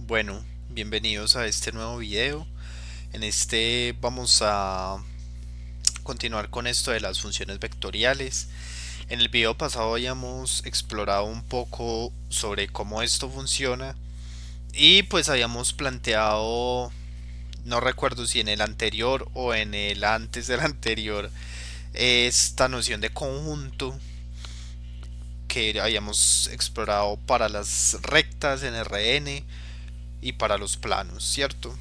Bueno, bienvenidos a este nuevo video. En este vamos a continuar con esto de las funciones vectoriales. En el video pasado habíamos explorado un poco sobre cómo esto funciona y pues habíamos planteado, no recuerdo si en el anterior o en el antes del anterior, esta noción de conjunto que habíamos explorado para las rectas en Rn y para los planos, ¿cierto?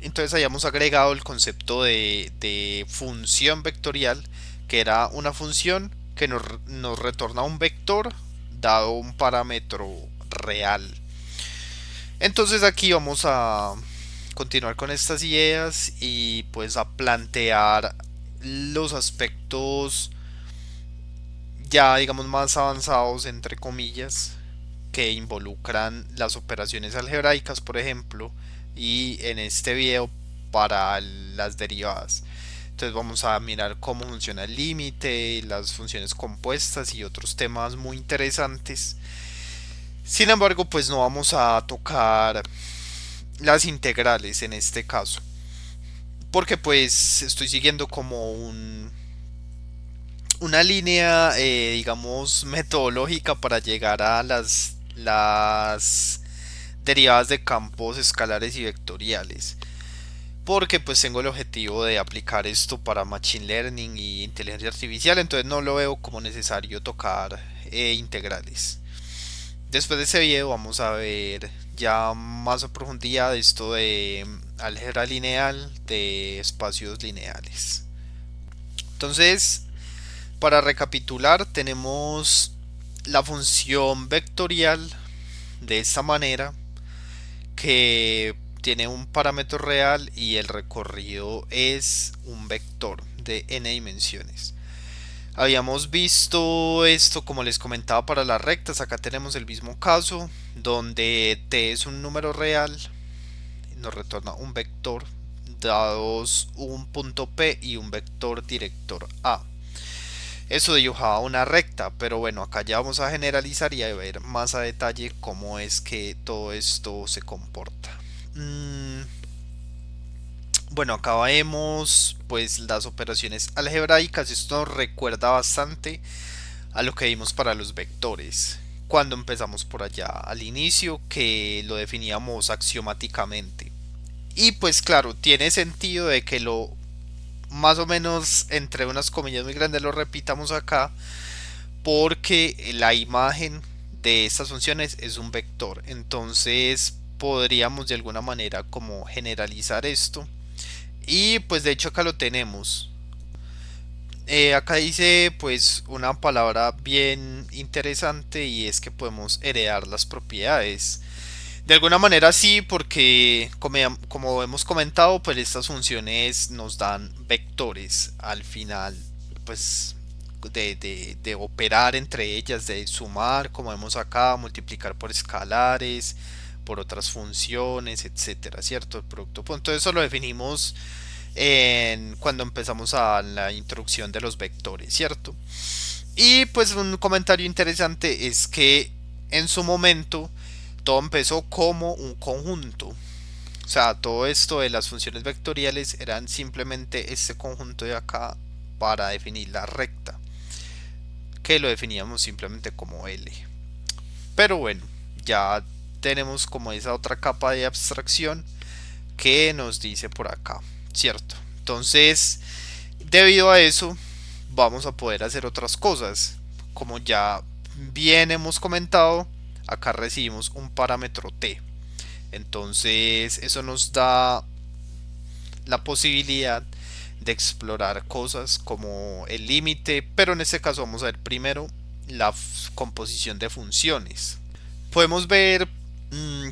Entonces hayamos agregado el concepto de función vectorial, que era una función que nos retorna un vector dado un parámetro real. Entonces aquí vamos a continuar con estas ideas y pues a plantear los aspectos ya digamos más avanzados entre comillas que involucran las operaciones algebraicas, por ejemplo, y en este video para las derivadas. Entonces vamos a mirar cómo funciona el límite, las funciones compuestas y otros temas muy interesantes. Sin embargo, pues no vamos a tocar las integrales en este caso, porque pues estoy siguiendo como una línea, digamos, metodológica para llegar a las derivadas de campos escalares y vectoriales. Porque pues tengo el objetivo de aplicar esto para Machine Learning y inteligencia artificial, entonces no lo veo como necesario tocar integrales. Después de ese video vamos a ver ya más a profundidad esto de álgebra lineal de espacios lineales. Entonces, para recapitular, tenemos la función vectorial de esta manera que tiene un parámetro real y el recorrido es un vector de n dimensiones. Habíamos visto esto como les comentaba para las rectas, acá tenemos el mismo caso donde t es un número real, nos retorna un vector dados un punto p y un vector director a. Eso dibujaba una recta, pero bueno, acá ya vamos a generalizar y a ver más a detalle cómo es que todo esto se comporta. Bueno, acá vemos pues las operaciones algebraicas. Esto nos recuerda bastante a lo que vimos para los vectores cuando empezamos por allá al inicio, que lo definíamos axiomáticamente. Y pues claro, tiene sentido de que lo más o menos entre unas comillas muy grandes lo repitamos acá, porque la imagen de estas funciones es un vector. Entonces podríamos de alguna manera como generalizar esto. Y pues de hecho acá lo tenemos. Acá dice pues una palabra bien interesante, y es que podemos heredar las propiedades. De alguna manera sí, porque como hemos comentado, pues estas funciones nos dan vectores al final, pues de operar entre ellas, de sumar, como vemos acá, multiplicar por escalares, por otras funciones, etcétera, ¿cierto? El producto. Pues entonces eso lo definimos cuando empezamos a la introducción de los vectores, ¿cierto? Y pues un comentario interesante es que en su momento todo empezó como un conjunto. O sea, todo esto de las funciones vectoriales eran simplemente este conjunto de acá para definir la recta, que lo definíamos simplemente como L. Pero bueno, ya tenemos como esa otra capa de abstracción que nos dice por acá, ¿cierto? Entonces, debido a eso, vamos a poder hacer otras cosas. Como ya bien hemos comentado, acá recibimos un parámetro t. Entonces, eso nos da la posibilidad de explorar cosas como el límite, pero en este caso vamos a ver primero la composición de funciones. Podemos ver,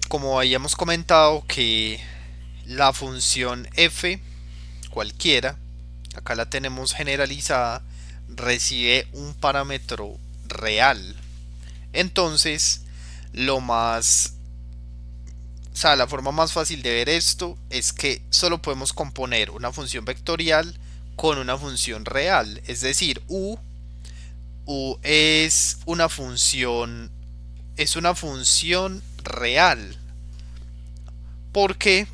como habíamos comentado, que la función f cualquiera, acá la tenemos generalizada, recibe un parámetro real. Entonces, lo más, o sea, la forma más fácil de ver esto es que solo podemos componer una función vectorial con una función real, es decir, u es una función real. ¿Por qué?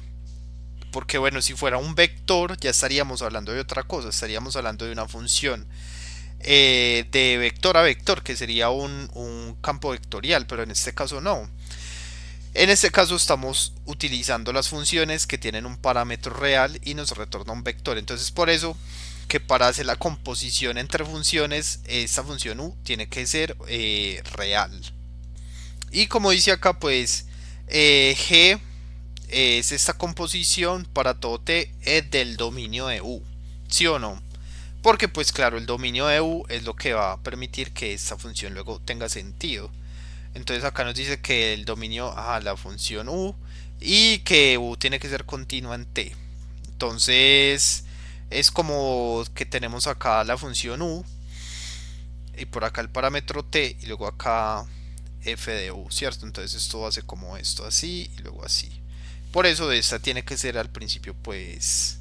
Porque bueno, si fuera un vector ya estaríamos hablando de otra cosa, estaríamos hablando de una función de vector a vector, que sería un campo vectorial, pero en este caso no. En este caso estamos utilizando las funciones que tienen un parámetro real y nos retorna un vector. Entonces por eso que para hacer la composición entre funciones, esta función u tiene que ser real. Y como dice acá, pues G es esta composición para todo t del dominio de u. ¿Sí o no? Porque pues claro, el dominio de u es lo que va a permitir que esta función luego tenga sentido. Entonces acá nos dice que el dominio a la función u y que u tiene que ser continua en t. Entonces es como que tenemos acá la función u y por acá el parámetro t y luego acá f de u, ¿cierto? Entonces esto hace como esto así y luego así. Por eso esta tiene que ser al principio pues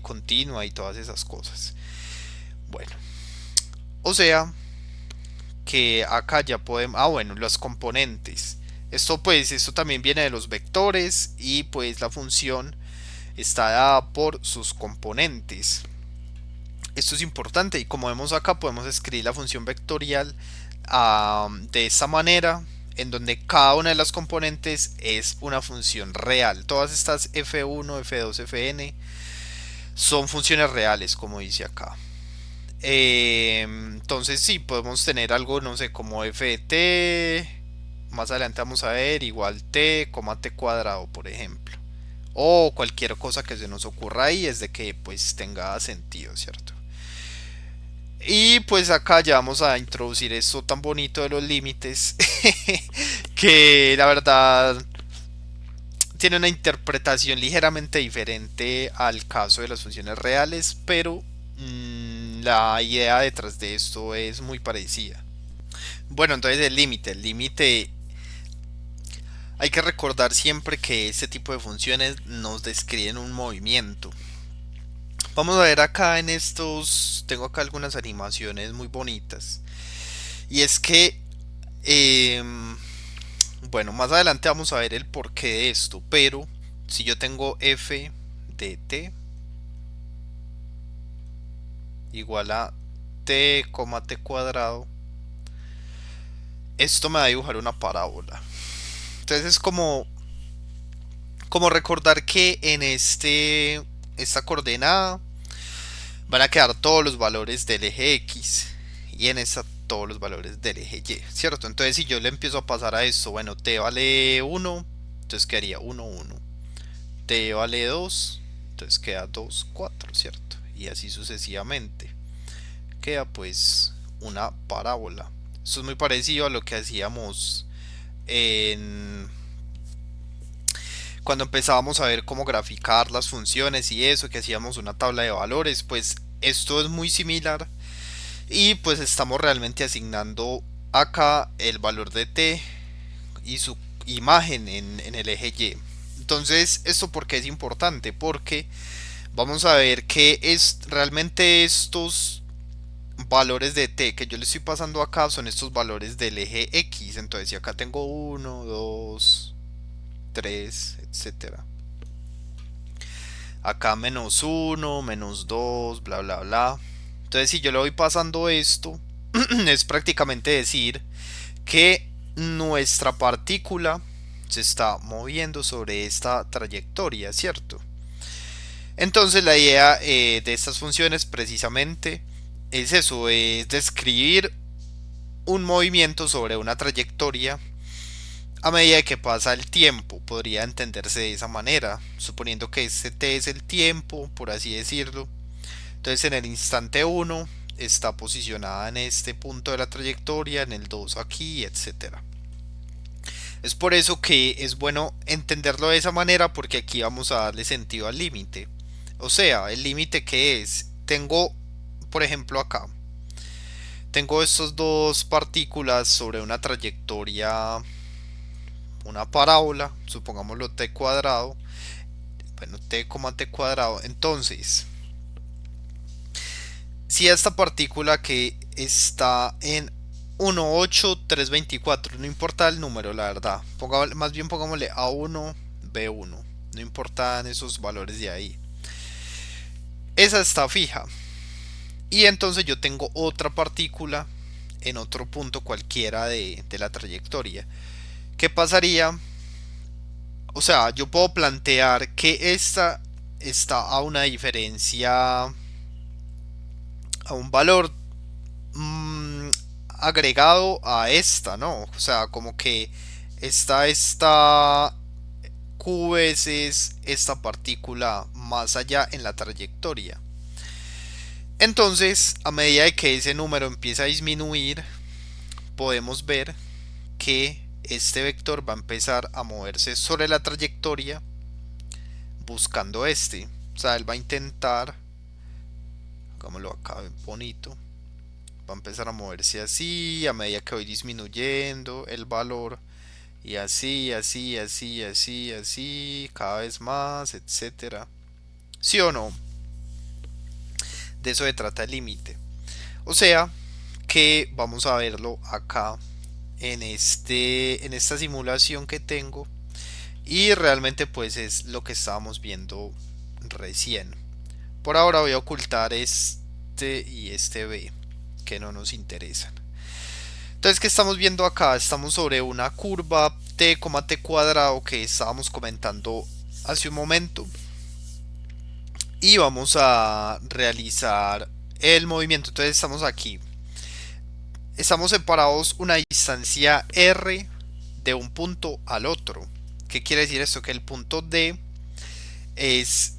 continua y todas esas cosas. Bueno, o sea que acá ya podemos, bueno, los componentes. Esto también viene de los vectores y pues la función está dada por sus componentes. Esto es importante y como vemos acá podemos escribir la función vectorial de esta manera, en donde cada una de las componentes es una función real. Todas estas f1, f2, fn son funciones reales, como dice acá. Entonces sí, podemos tener algo, no sé, como f de t, más adelante vamos a ver, igual t, t cuadrado, por ejemplo. O cualquier cosa que se nos ocurra ahí es de que pues tenga sentido, ¿cierto? Y pues acá ya vamos a introducir esto tan bonito de los límites que la verdad tiene una interpretación ligeramente diferente al caso de las funciones reales, pero la idea detrás de esto es muy parecida. Bueno, entonces el límite hay que recordar siempre que este tipo de funciones nos describen un movimiento. Vamos a ver acá en estos, tengo acá algunas animaciones muy bonitas. Y es que, eh, bueno, más adelante vamos a ver el porqué de esto, pero si yo tengo f de t igual a t, t cuadrado, esto me va a dibujar una parábola. Entonces es como recordar que en esta coordenada van a quedar todos los valores del eje X y en esta todos los valores del eje Y, ¿cierto? Entonces si yo le empiezo a pasar a esto, bueno, t vale 1, entonces quedaría 1, 1. T vale 2, entonces queda 2, 4, ¿cierto? Y así sucesivamente. Queda pues una parábola. Esto es muy parecido a lo que hacíamos en cuando empezábamos a ver cómo graficar las funciones y eso, que hacíamos una tabla de valores, pues esto es muy similar y pues estamos realmente asignando acá el valor de t y su imagen en el eje Y. Entonces, ¿esto por qué es importante? Porque vamos a ver que es realmente estos valores de t que yo le estoy pasando acá son estos valores del eje X. Entonces, si acá tengo 1, 2, 3, etcétera. Acá menos 1, menos 2, bla, bla, bla. Entonces, si yo le voy pasando esto, es prácticamente decir que nuestra partícula se está moviendo sobre esta trayectoria, ¿cierto? Entonces la idea de estas funciones precisamente es eso, es describir un movimiento sobre una trayectoria a medida que pasa el tiempo. Podría entenderse de esa manera, suponiendo que este t es el tiempo, por así decirlo. Entonces en el instante 1 está posicionada en este punto de la trayectoria, en el 2 aquí, etcétera. Es por eso que es bueno entenderlo de esa manera, porque aquí vamos a darle sentido al límite. O sea, el límite que es, tengo, por ejemplo acá, tengo estas dos partículas sobre una trayectoria, una parábola, supongámoslo t cuadrado, bueno, t, t cuadrado. Entonces, si esta partícula que está en 1, 8, 3, 24, no importa el número, la verdad, más bien pongámosle A1, B1. no importan esos valores de ahí. Esa está fija. Y entonces yo tengo otra partícula en otro punto cualquiera de la trayectoria. ¿Qué pasaría? O sea, yo puedo plantear que esta está a una diferencia, a un valor mmm, agregado a esta, ¿no? O sea, como que esta está q veces esta partícula más allá en la trayectoria. Entonces, a medida de que ese número empieza a disminuir, podemos ver que este vector va a empezar a moverse sobre la trayectoria buscando este. O sea, él va a intentar, hagámoslo acá bonito, va a empezar a moverse así a medida que voy disminuyendo el valor y así, así, así, así, así, cada vez más, etcétera. ¿Sí o no? De eso se trata el límite. O sea, que vamos a verlo acá en esta simulación que tengo, y realmente pues es lo que estábamos viendo recién. Por ahora voy a ocultar este y este B que no nos interesan. Entonces, ¿qué estamos viendo acá? Estamos sobre una curva t, t cuadrado que estábamos comentando hace un momento, y vamos a realizar el movimiento. Entonces estamos aquí, estamos separados una distancia r de un punto al otro. ¿Qué quiere decir esto? Que el punto D es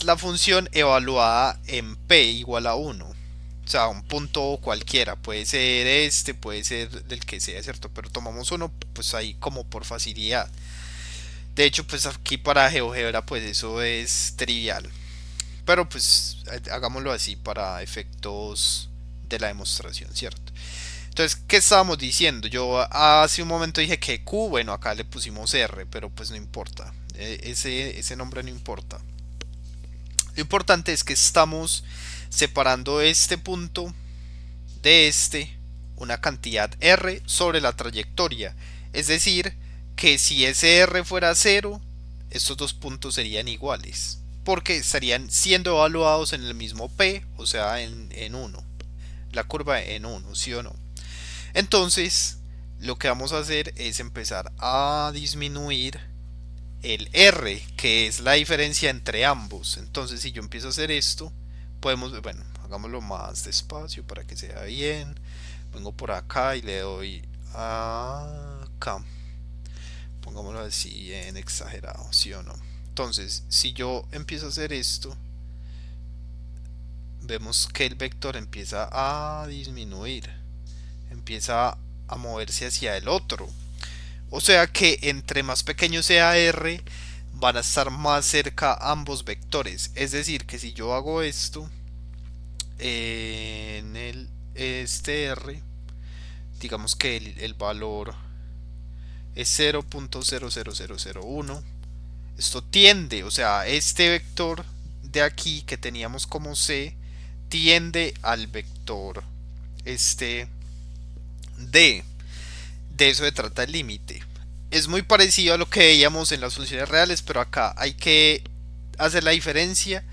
la función evaluada en P igual a 1. O sea, un punto cualquiera, puede ser este, puede ser del que sea, ¿cierto? Pero tomamos uno, pues ahí como por facilidad. De hecho, pues aquí para GeoGebra, pues eso es trivial. Pero pues hagámoslo así para efectos de la demostración, ¿cierto? Entonces, ¿qué estábamos diciendo? Yo hace un momento dije que Q, bueno, acá le pusimos R, pero pues no importa. Ese nombre no importa. Lo importante es que estamos separando este punto de este una cantidad R sobre la trayectoria. Es decir, que si ese R fuera 0, estos dos puntos serían iguales, porque estarían siendo evaluados en el mismo P, o sea, en 1. La curva en 1, ¿sí o no? Entonces, lo que vamos a hacer es empezar a disminuir el R, que es la diferencia entre ambos. Entonces, si yo empiezo a hacer esto, podemos, bueno, hagámoslo más despacio para que sea bien. Vengo por acá y le doy acá. Pongámoslo así en exagerado, ¿sí o no? Entonces, si yo empiezo a hacer esto, vemos que el vector empieza a disminuir, empieza a moverse hacia el otro. O sea que entre más pequeño sea R, van a estar más cerca ambos vectores. Es decir, que si yo hago esto en este R, digamos que el valor es 0.00001, esto tiende, o sea, este vector de aquí que teníamos como C tiende al vector este D. De eso se trata el límite. Es muy parecido a lo que veíamos en las funciones reales, pero acá hay que hacer la diferencia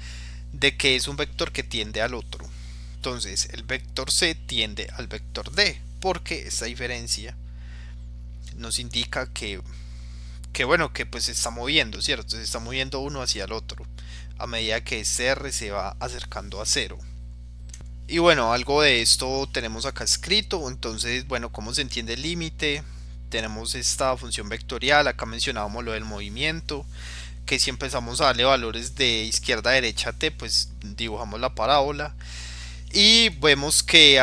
de que es un vector que tiende al otro. Entonces el vector C tiende al vector D, porque esta diferencia nos indica que bueno, que pues se está moviendo, ¿cierto? Se está moviendo uno hacia el otro a medida que este R se va acercando a cero. Y bueno, algo de esto tenemos acá escrito. Entonces, bueno, ¿cómo se entiende el límite? Tenemos esta función vectorial, acá mencionábamos lo del movimiento, que si empezamos a darle valores de izquierda a derecha t, pues dibujamos la parábola. Y vemos que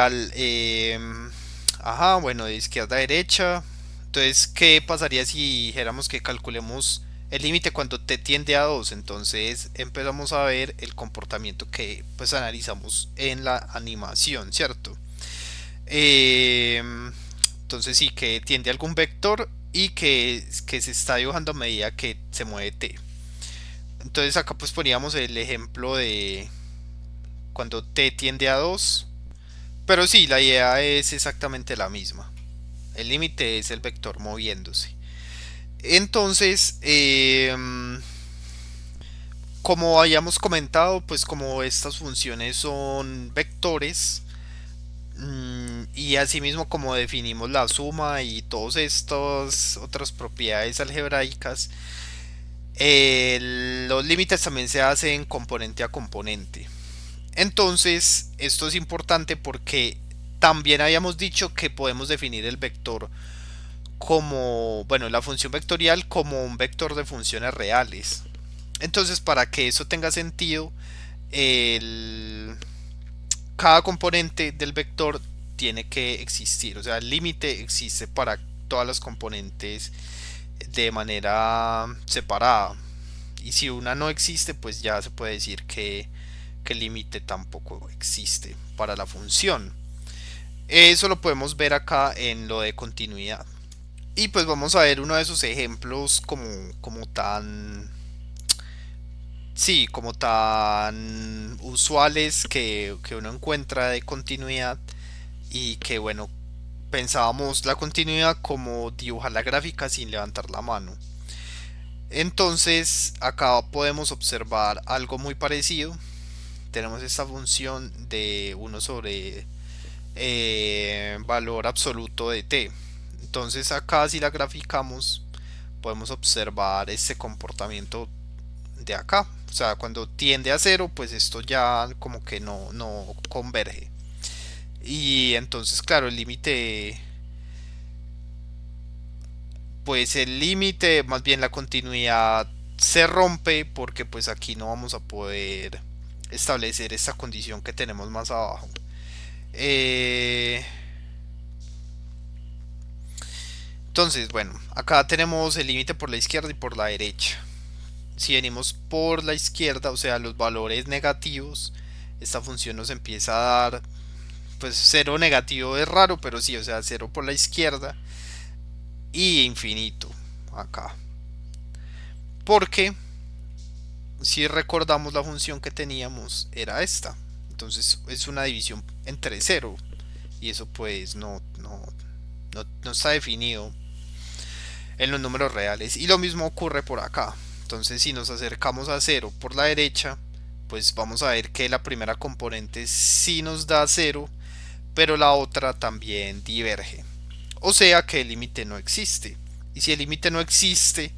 bueno, de izquierda a derecha. Entonces, ¿qué pasaría si dijéramos que calculemos el límite cuando t tiende a 2? Entonces empezamos a ver el comportamiento que pues analizamos en la animación, ¿cierto? Eh, entonces sí, que tiende a algún vector y que se está dibujando a medida que se mueve t. Entonces acá pues poníamos el ejemplo de cuando t tiende a 2. Pero sí, la idea es exactamente la misma. El límite es el vector moviéndose. Entonces, como habíamos comentado, pues como estas funciones son vectores, y asimismo como definimos la suma y todas estas otras propiedades algebraicas, los límites también se hacen componente a componente. Entonces, esto es importante porque también habíamos dicho que podemos definir el vector como, bueno, la función vectorial como un vector de funciones reales. Entonces, para que eso tenga sentido, el, cada componente del vector tiene que existir, o sea, el límite existe para todas las componentes de manera separada. Y si una no existe, pues ya se puede decir que el límite tampoco existe para la función. Eso lo podemos ver acá en lo de continuidad. Y pues vamos a ver uno de esos ejemplos como tan, sí, como tan usuales que uno encuentra de continuidad y que bueno, pensábamos la continuidad como dibujar la gráfica sin levantar la mano. Entonces acá podemos observar algo muy parecido. Tenemos esta función de 1 sobre valor absoluto de t. Entonces acá si la graficamos podemos observar este comportamiento de acá. O sea, cuando tiende a cero, pues esto ya como que no converge. Y entonces, claro, el límite, pues el límite, más bien la continuidad se rompe porque pues aquí no vamos a poder establecer esta condición que tenemos más abajo. Eh, entonces, bueno, acá tenemos el límite por la izquierda y por la derecha. Si venimos por la izquierda, o sea, los valores negativos, esta función nos empieza a dar, pues cero negativo es raro, pero sí, o sea, cero por la izquierda y infinito acá. Porque si recordamos la función que teníamos era esta. Entonces es una división entre cero y eso pues no está definido en los números reales. Y lo mismo ocurre por acá. Entonces si nos acercamos a cero por la derecha, pues vamos a ver que la primera componente sí nos da cero, pero la otra también diverge. O sea que el límite no existe. Y si el límite no existe,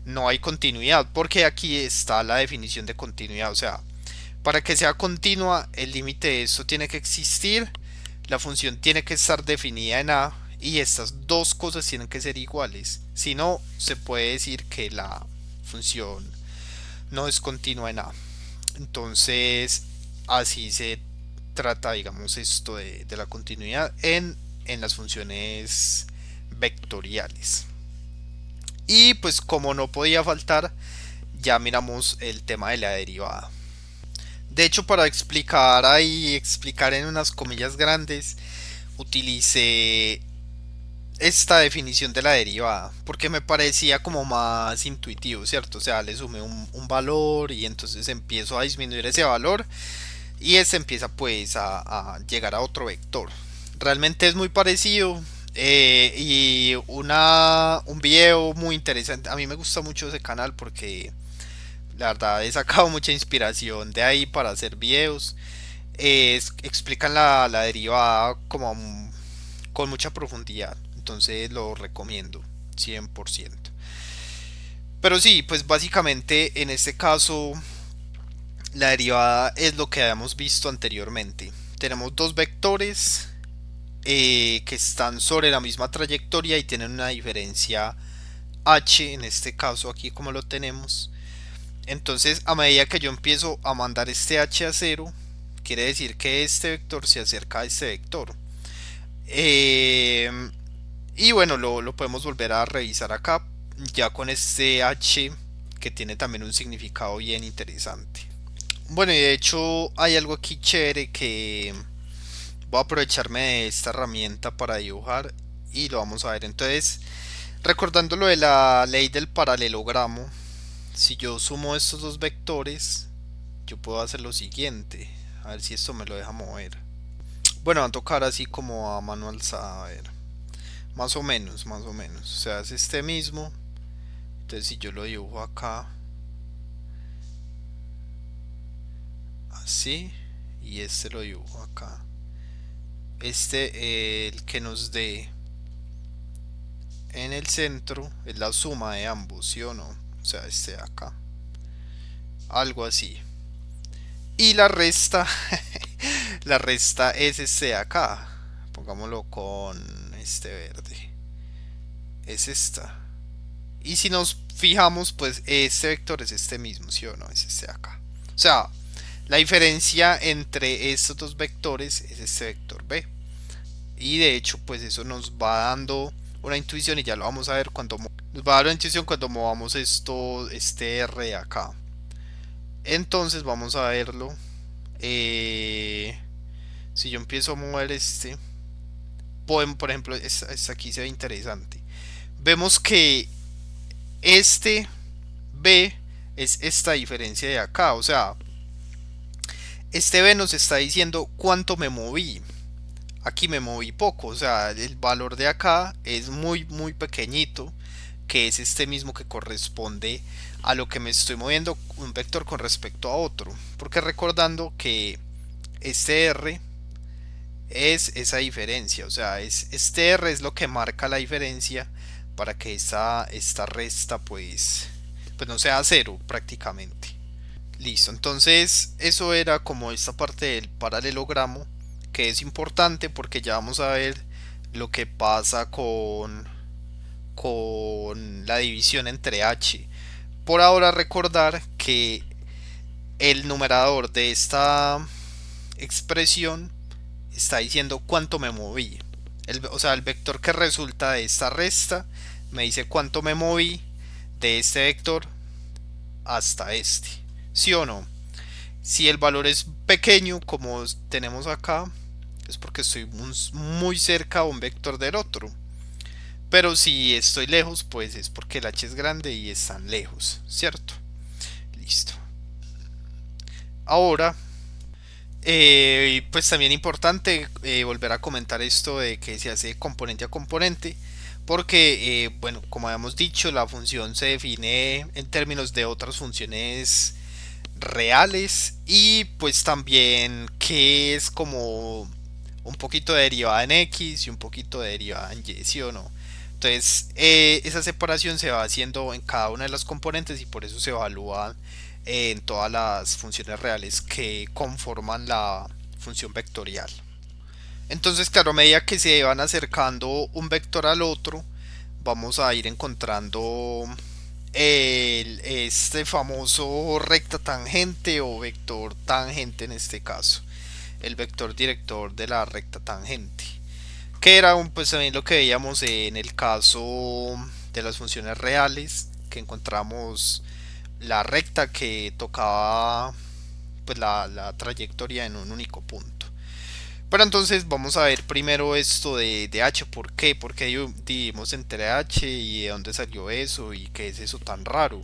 no hay continuidad, porque aquí está la definición de continuidad. O sea, para que sea continua, el límite de esto tiene que existir, la función tiene que estar definida en A y estas dos cosas tienen que ser iguales. Si no, se puede decir que la función no es continua en A. Entonces, así se trata, digamos, esto de la continuidad en las funciones vectoriales. Y pues como no podía faltar, ya miramos el tema de la derivada. De hecho, para explicar ahí, explicar en unas comillas grandes, utilicé esta definición de la derivada porque me parecía como más intuitivo, ¿cierto? O sea, le sumé un valor y entonces empiezo a disminuir ese valor y este empieza pues a llegar a otro vector. Realmente es muy parecido, y un video muy interesante. A mí me gusta mucho ese canal porque la verdad he sacado mucha inspiración de ahí para hacer videos. Explican la derivada como con mucha profundidad. Entonces lo recomiendo 100%. Pero sí, pues básicamente en este caso la derivada es lo que habíamos visto anteriormente. Tenemos dos vectores, que están sobre la misma trayectoria y tienen una diferencia h, en este caso aquí como lo tenemos. Entonces a medida que yo empiezo a mandar este h a cero, quiere decir que este vector se acerca a este vector. Eh, y bueno, lo podemos volver a revisar acá, ya con este h que tiene también un significado bien interesante. Bueno, y de hecho hay algo aquí chévere que voy a aprovecharme de esta herramienta para dibujar y lo vamos a ver. Entonces, recordando lo de la ley del paralelogramo, si yo sumo estos dos vectores, yo puedo hacer lo siguiente. A ver si esto me lo deja mover. Bueno, va a tocar así como a mano alzada, a ver. Más o menos, más o menos. O sea, es este mismo. Entonces si yo lo dibujo acá así y este lo dibujo acá, el que nos dé en el centro es la suma de ambos, ¿sí o no? O sea, este de acá, algo así. Y la resta, la resta es este de acá. Pongámoslo con este verde. Es esta. Y si nos fijamos, pues este vector es este mismo, ¿sí o no? Es este de acá. O sea, la diferencia entre estos dos vectores es este vector B. Y de hecho, pues eso nos va dando una intuición y ya lo vamos a ver cuando nos va a dar una intuición cuando movamos esto, este R de acá. Entonces vamos a verlo. Si yo empiezo a mover por ejemplo, aquí se ve interesante. Vemos que este B es esta diferencia de acá. O sea, este B nos está diciendo cuánto me moví. Aquí me moví poco, o sea, el valor de acá es muy pequeñito, que es este mismo que corresponde a lo que me estoy moviendo un vector con respecto a otro, porque recordando que este R es esa diferencia, o sea, este R es lo que marca la diferencia para que esta resta pues no sea cero prácticamente. Listo, entonces eso era como esta parte del paralelogramo, que es importante porque ya vamos a ver lo que pasa con la división entre h. Por ahora recordar que el numerador de esta expresión está diciendo cuánto me moví. O sea, el vector que resulta de esta resta me dice cuánto me moví de este vector hasta este. ¿Sí o no? Si el valor es pequeño, como tenemos acá, es porque estoy muy cerca a un vector del otro. Pero si estoy lejos, pues es porque el h es grande y están lejos, ¿cierto? Listo. Ahora, pues también importante volver a comentar esto de que se hace componente a componente. Porque, bueno, como habíamos dicho, la función se define en términos de otras funciones reales y pues también que es como un poquito de derivada en x y un poquito de derivada en y, ¿sí o no? Entonces esa separación se va haciendo en cada una de las componentes y por eso se evalúa en todas las funciones reales que conforman la función vectorial. Entonces, claro, a medida que se van acercando un vector al otro, vamos a ir encontrando este famoso recta tangente o vector tangente en este caso, el vector director de la recta tangente, que era pues también lo que veíamos en el caso de las funciones reales, que encontramos la recta que tocaba pues la trayectoria en un único punto. Pero entonces vamos a ver primero esto de h. ¿Por qué? Porque dividimos entre h y de dónde salió eso y qué es eso tan raro.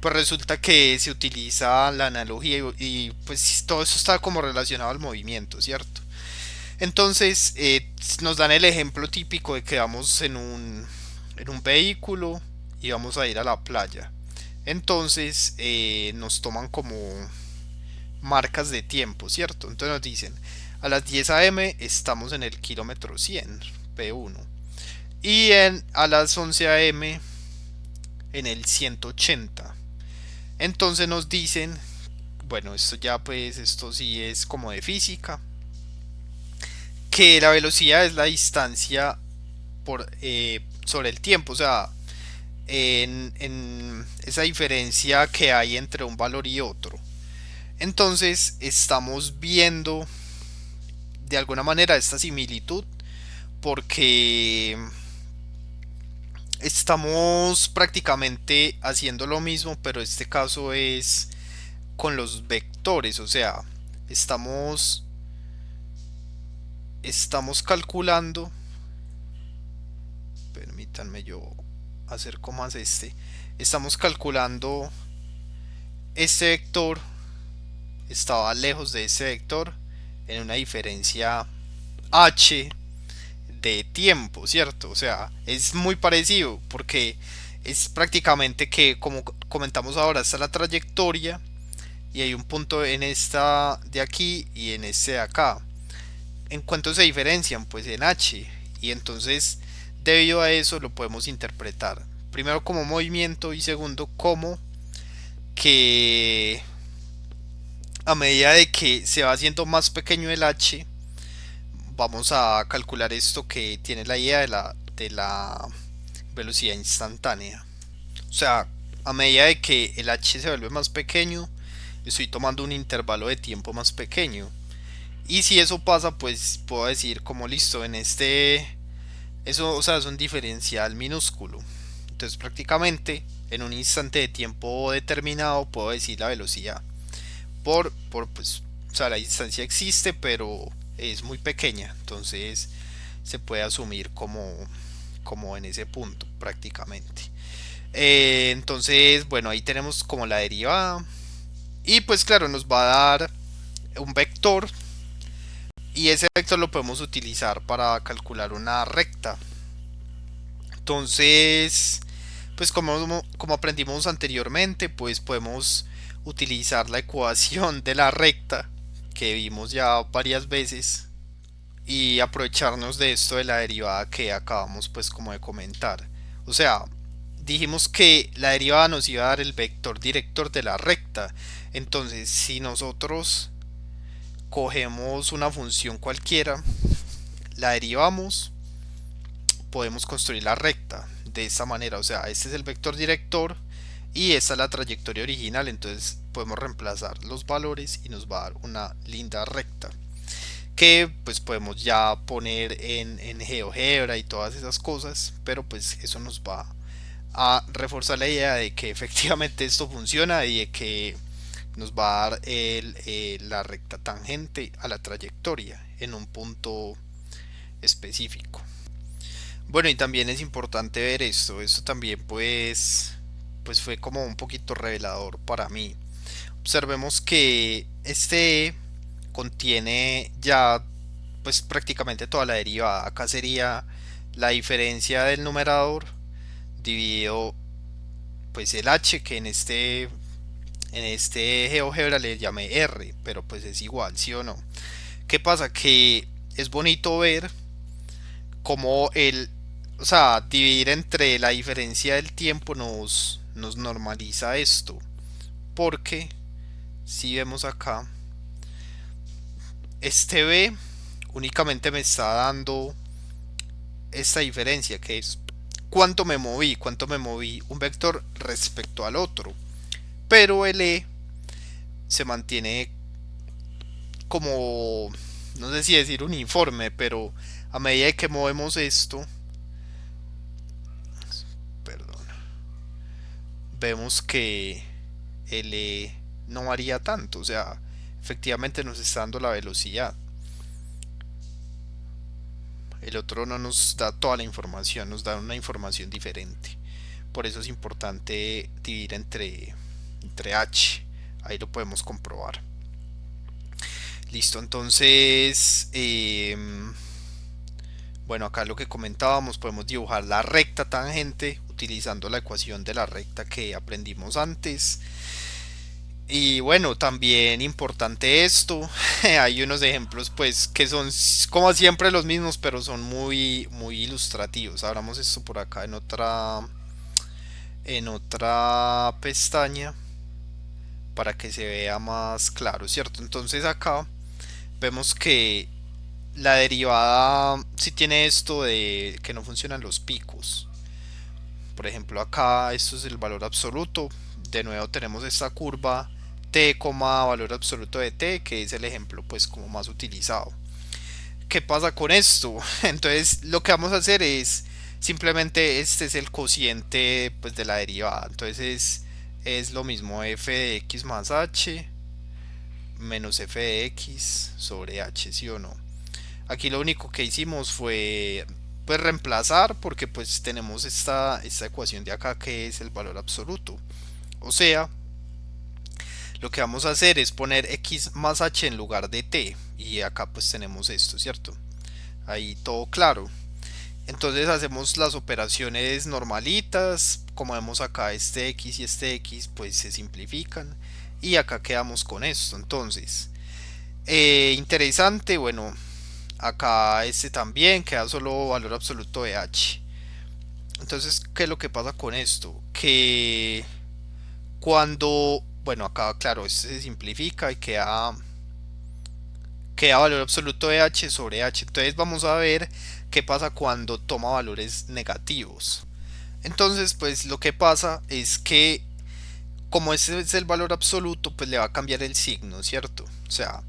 Pues resulta que se utiliza la analogía y pues todo eso está como relacionado al movimiento, ¿cierto? Entonces nos dan el ejemplo típico de que vamos en un vehículo y vamos a ir a la playa. Entonces nos toman como marcas de tiempo, ¿cierto? Entonces nos dicen, a las 10 a.m. estamos en el kilómetro 100, P1. Y a las 11 a.m. en el 180. Entonces nos dicen, bueno, esto ya pues, esto sí es como de física, que la velocidad es la distancia sobre el tiempo, o sea, en esa diferencia que hay entre un valor y otro. Entonces estamos viendo de alguna manera esta similitud porque estamos prácticamente haciendo lo mismo, pero este caso es con los vectores, o sea, estamos calculando, permítanme yo acerco más estamos calculando este vector estaba lejos de ese vector en una diferencia h de tiempo, ¿cierto? O sea, es muy parecido porque Es prácticamente que, como comentamos ahora, está la trayectoria y hay un punto en esta de aquí y en este de acá. ¿En cuánto se diferencian? Pues en h. Y entonces, debido a eso, lo podemos interpretar primero como movimiento y segundo como que a medida de que se va haciendo más pequeño el h, vamos a calcular esto que tiene la idea de la velocidad instantánea. O sea, a medida de que el h se vuelve más pequeño, estoy tomando un intervalo de tiempo más pequeño. Y si eso pasa, pues puedo decir como listo, en este, eso, o sea, es un diferencial minúsculo. Entonces prácticamente en un instante de tiempo determinado puedo decir la velocidad. Pues, o sea, la distancia existe, pero es muy pequeña. Entonces se puede asumir como en ese punto prácticamente. Entonces, bueno, ahí tenemos como la derivada. Y pues claro, nos va a dar un vector. Y ese vector lo podemos utilizar para calcular una recta. Entonces, pues como aprendimos anteriormente, pues podemos utilizar la ecuación de la recta que vimos ya varias veces y aprovecharnos de esto de la derivada que acabamos pues como de comentar. O sea, dijimos que la derivada nos iba a dar el vector director de la recta. Entonces, si nosotros cogemos una función cualquiera, la derivamos, podemos construir la recta de esta manera. O sea, este es el vector director y esta es la trayectoria original. Entonces podemos reemplazar los valores y nos va a dar una linda recta que pues podemos ya poner en GeoGebra y todas esas cosas, pero pues eso nos va a reforzar la idea de que efectivamente esto funciona y de que nos va a dar la recta tangente a la trayectoria en un punto específico. Bueno, y también es importante ver esto también pues fue como un poquito revelador para mí. Observemos que este contiene ya pues prácticamente toda la derivada. Acá sería la diferencia del numerador dividido pues el h, que en este GeoGebra le llamé r, pero pues es igual, ¿sí o no? ¿Qué pasa? Que es bonito ver cómo o sea, dividir entre la diferencia del tiempo nos normaliza esto. Porque si vemos acá, este b únicamente me está dando esta diferencia, que es cuánto me moví un vector respecto al otro. Pero el e se mantiene como, no sé si decir uniforme, pero a medida que movemos esto, perdón, vemos que el e no varía tanto. O sea, efectivamente nos está dando la velocidad. El otro no nos da toda la información, nos da una información diferente. Por eso es importante dividir entre h. Ahí lo podemos comprobar. Listo, entonces, bueno, acá lo que comentábamos, podemos dibujar la recta tangente utilizando la ecuación de la recta que aprendimos antes. Y bueno, también importante esto, hay unos ejemplos pues que son como siempre los mismos, pero son muy muy ilustrativos. Abramos esto por acá en otra pestaña para que se vea más claro, ¿cierto? Entonces acá vemos que la derivada si tiene esto de que no funcionan los picos. Por ejemplo, acá esto es el valor absoluto. De nuevo tenemos esta curva t, valor absoluto de t, que es el ejemplo pues como más utilizado. ¿Qué pasa con esto? Entonces lo que vamos a hacer es simplemente este es el cociente pues de la derivada. Entonces es lo mismo f de x más h menos f de x sobre h, ¿sí o no? Aquí lo único que hicimos fue pues reemplazar, porque pues tenemos esta ecuación de acá que es el valor absoluto. O sea, lo que vamos a hacer es poner x más h en lugar de t, y acá pues tenemos esto, ¿cierto? Ahí todo claro. Entonces hacemos las operaciones normalitas, como vemos acá este x y este x pues se simplifican y acá quedamos con esto. Entonces, interesante, bueno, acá este también queda solo valor absoluto de h. Entonces, ¿qué es lo que pasa con esto? Que cuando, bueno, acá claro, este se simplifica y queda valor absoluto de h sobre h. Entonces vamos a ver qué pasa cuando toma valores negativos. Entonces, pues lo que pasa es que como ese es el valor absoluto, pues le va a cambiar el signo, ¿cierto? O sea,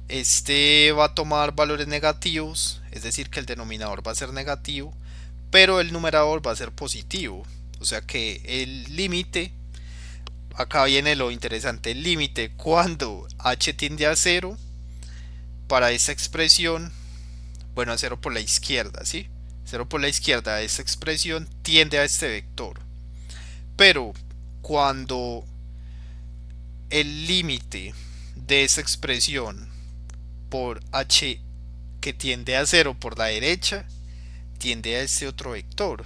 este va a tomar valores negativos, es decir, que el denominador va a ser negativo, pero el numerador va a ser positivo. O sea que el límite, acá viene lo interesante, el límite cuando h tiende a cero para esta expresión, bueno, a cero por la izquierda, ¿sí? Cero por la izquierda, esta expresión tiende a este vector. Pero cuando el límite de esta expresión por h que tiende a cero por la derecha tiende a este otro vector.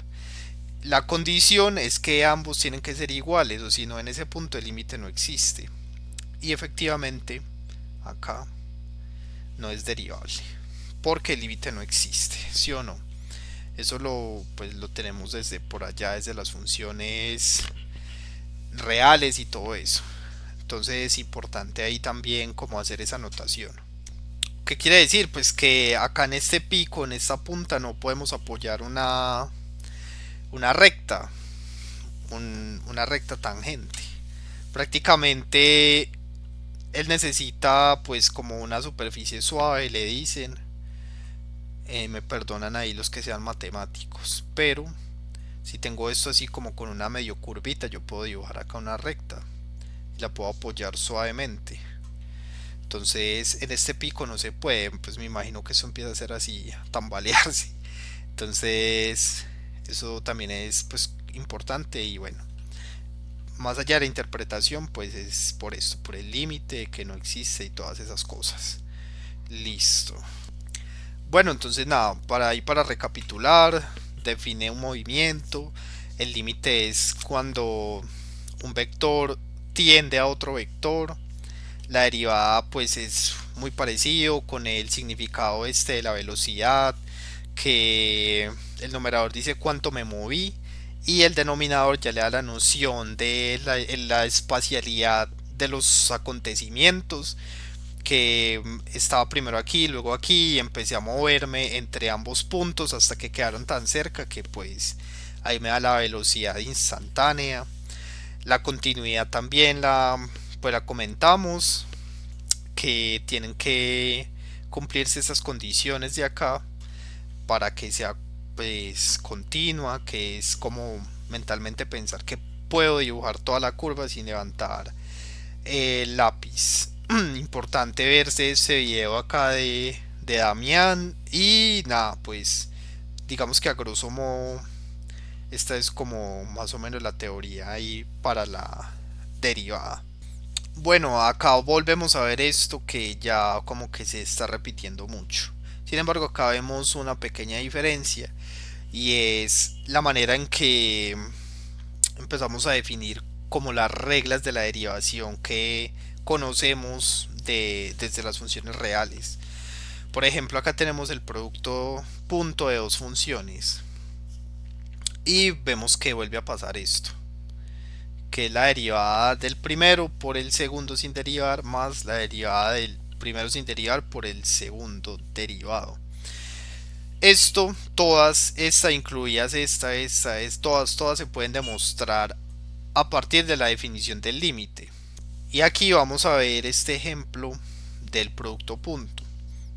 La condición es que ambos tienen que ser iguales, o si no, en ese punto el límite no existe. Y efectivamente, acá no es derivable, porque el límite no existe, ¿sí o no? Eso pues lo tenemos desde por allá, desde las funciones reales y todo eso. Entonces es importante ahí también como hacer esa anotación. ¿Qué quiere decir? Pues que acá en este pico, en esta punta, no podemos apoyar una recta, una recta tangente. Prácticamente él necesita pues como una superficie suave, le dicen. Me perdonan ahí los que sean matemáticos, pero si tengo esto así como con una medio curvita, yo puedo dibujar acá una recta y la puedo apoyar suavemente. Entonces en este pico no se puede, pues me imagino que eso empieza a ser así, a tambalearse. Entonces eso también es pues importante y bueno, más allá de la interpretación pues es por esto, por el límite que no existe y todas esas cosas. Listo. Bueno, entonces nada, para recapitular, define un movimiento. El límite es cuando un vector tiende a otro vector. La derivada pues es muy parecido con el significado este de la velocidad, que el numerador dice cuánto me moví y el denominador ya le da la noción de la espacialidad de los acontecimientos, que estaba primero aquí, luego aquí y empecé a moverme entre ambos puntos hasta que quedaron tan cerca que pues ahí me da la velocidad instantánea. La continuidad también pues la comentamos, que tienen que cumplirse esas condiciones de acá para que sea pues continua, que es como mentalmente pensar que puedo dibujar toda la curva sin levantar el lápiz. Importante verse ese video acá de Damián y nada, pues digamos que a grosso modo esta es como más o menos la teoría ahí para la derivada. Bueno, acá volvemos a ver esto que ya como que se está repitiendo mucho. Sin embargo, acá vemos una pequeña diferencia y es la manera en que empezamos a definir como las reglas de la derivación que conocemos desde las funciones reales. Por ejemplo, acá tenemos el producto punto de dos funciones y vemos que vuelve a pasar esto, que es la derivada del primero por el segundo sin derivar más la derivada del primero sin derivar por el segundo derivado. Esto, todas, esta incluidas todas se pueden demostrar a partir de la definición del límite. Y aquí vamos a ver este ejemplo del producto punto.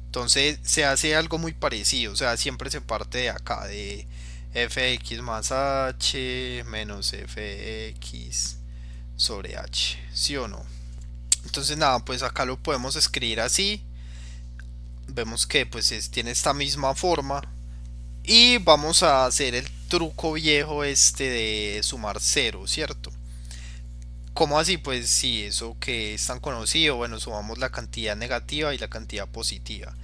Entonces se hace algo muy parecido, o sea, siempre se parte de acá, de fx más h menos fx sobre h, ¿sí o no? Entonces nada, pues acá lo podemos escribir así. Vemos que pues tiene esta misma forma. Y vamos a hacer el truco viejo este de sumar cero, ¿cierto? ¿Cómo así? Pues sí, eso que es tan conocido. Bueno, sumamos la cantidad negativa y la cantidad positiva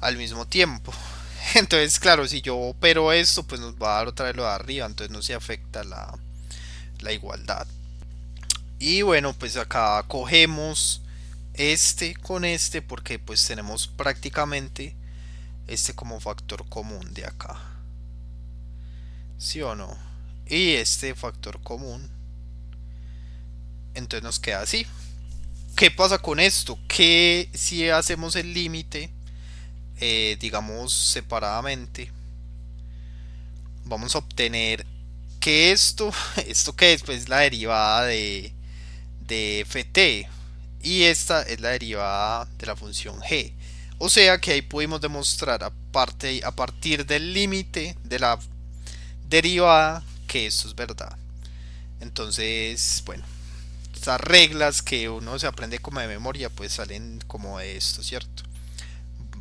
al mismo tiempo. Entonces, claro, si yo opero esto, pues nos va a dar otra vez lo de arriba, entonces no se afecta la igualdad. Y bueno, pues acá cogemos este con este porque pues tenemos prácticamente este como factor común de acá. ¿Sí o no? Y este factor común. Entonces nos queda así. ¿Qué pasa con esto? Que si hacemos el límite, digamos separadamente, vamos a obtener que esto, esto que es pues la derivada de ft y esta es la derivada de la función g. O sea que ahí pudimos demostrar a partir del límite de la derivada que esto es verdad. Entonces, bueno, estas reglas que uno se aprende como de memoria pues salen como de esto, ¿cierto?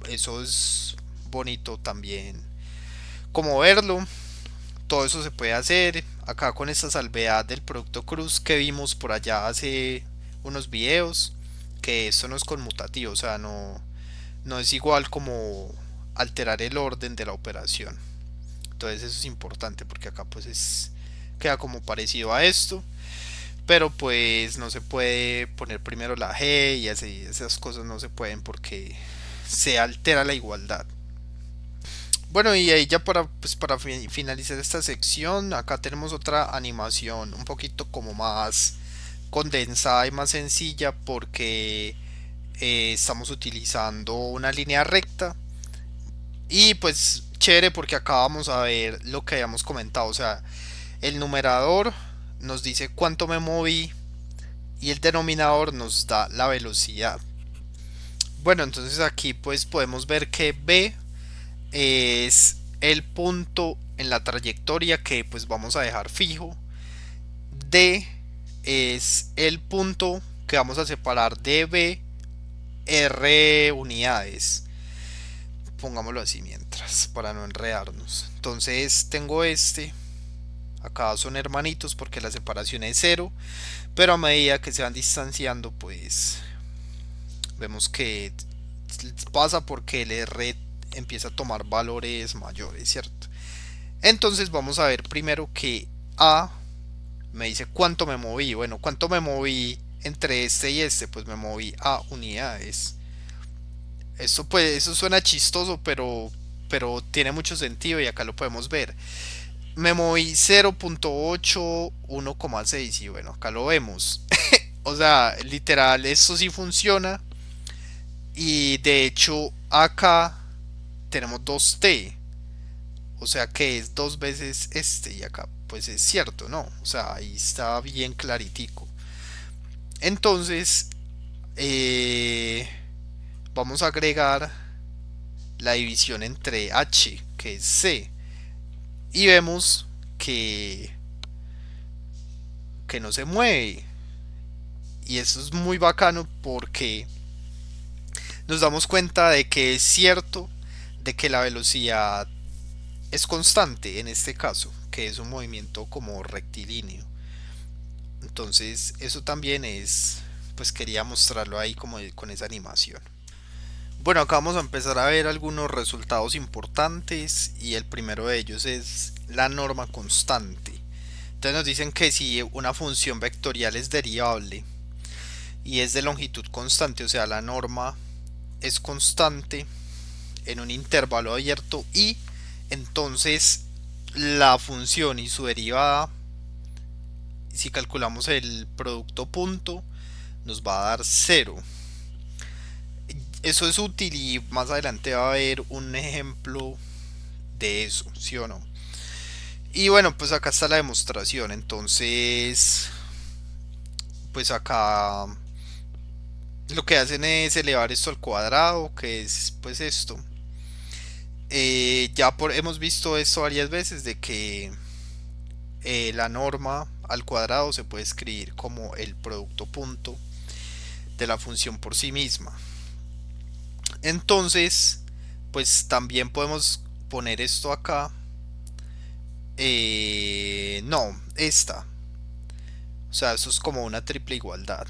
Eso es bonito también como verlo. Todo eso se puede hacer acá con esta salvedad del producto cruz que vimos por allá hace unos videos, que esto no es conmutativo, o sea, no es igual como alterar el orden de la operación. Entonces eso es importante porque acá pues queda como parecido a esto, pero pues no se puede poner primero la g y así, esas cosas no se pueden porque se altera la igualdad. Bueno, y ahí ya para finalizar esta sección, acá tenemos otra animación un poquito como más condensada y más sencilla porque estamos utilizando una línea recta y pues chévere porque acá vamos a ver lo que habíamos comentado, o sea, el numerador nos dice cuánto me moví y el denominador nos da la velocidad. Bueno, entonces aquí pues podemos ver que b es el punto en la trayectoria que pues vamos a dejar fijo. D es el punto que vamos a separar de B R unidades. Pongámoslo así mientras, para no enredarnos. Entonces tengo este. Acá son hermanitos porque la separación es cero. Pero a medida que se van distanciando, pues vemos que pasa porque el R empieza a tomar valores mayores, ¿cierto? Entonces vamos a ver primero que A me dice cuánto me moví. Bueno, cuánto me moví entre este y este, pues me moví a unidades. Esto pues, eso suena chistoso, pero tiene mucho sentido y acá lo podemos ver. Me moví 0.81,6 y bueno, acá lo vemos. O sea, literal, esto sí funciona. Y de hecho, acá tenemos 2t. O sea que es dos veces este y acá pues es cierto, ¿no? O sea, ahí está bien claritico. Entonces, vamos a agregar la división entre h, que es c. Y vemos que no se mueve. Y eso es muy bacano porque nos damos cuenta de que es cierto de que la velocidad es constante en este caso, que es un movimiento como rectilíneo. Entonces eso también es, pues quería mostrarlo ahí como con esa animación. Bueno, acá vamos a empezar a ver algunos resultados importantes y el primero de ellos es la norma constante. Entonces nos dicen que si una función vectorial es derivable y es de longitud constante, o sea, la norma es constante en un intervalo abierto y entonces la función y su derivada, si calculamos el producto punto, nos va a dar cero. Eso es útil y más adelante va a haber un ejemplo de eso, ¿sí o no? Y bueno, pues acá está la demostración. Entonces, pues acá lo que hacen es elevar esto al cuadrado, que es pues esto. Hemos visto esto varias veces de que la norma al cuadrado se puede escribir como el producto punto de la función por sí misma. Entonces, pues también podemos poner esto acá. No, esta. O sea, eso es como una triple igualdad.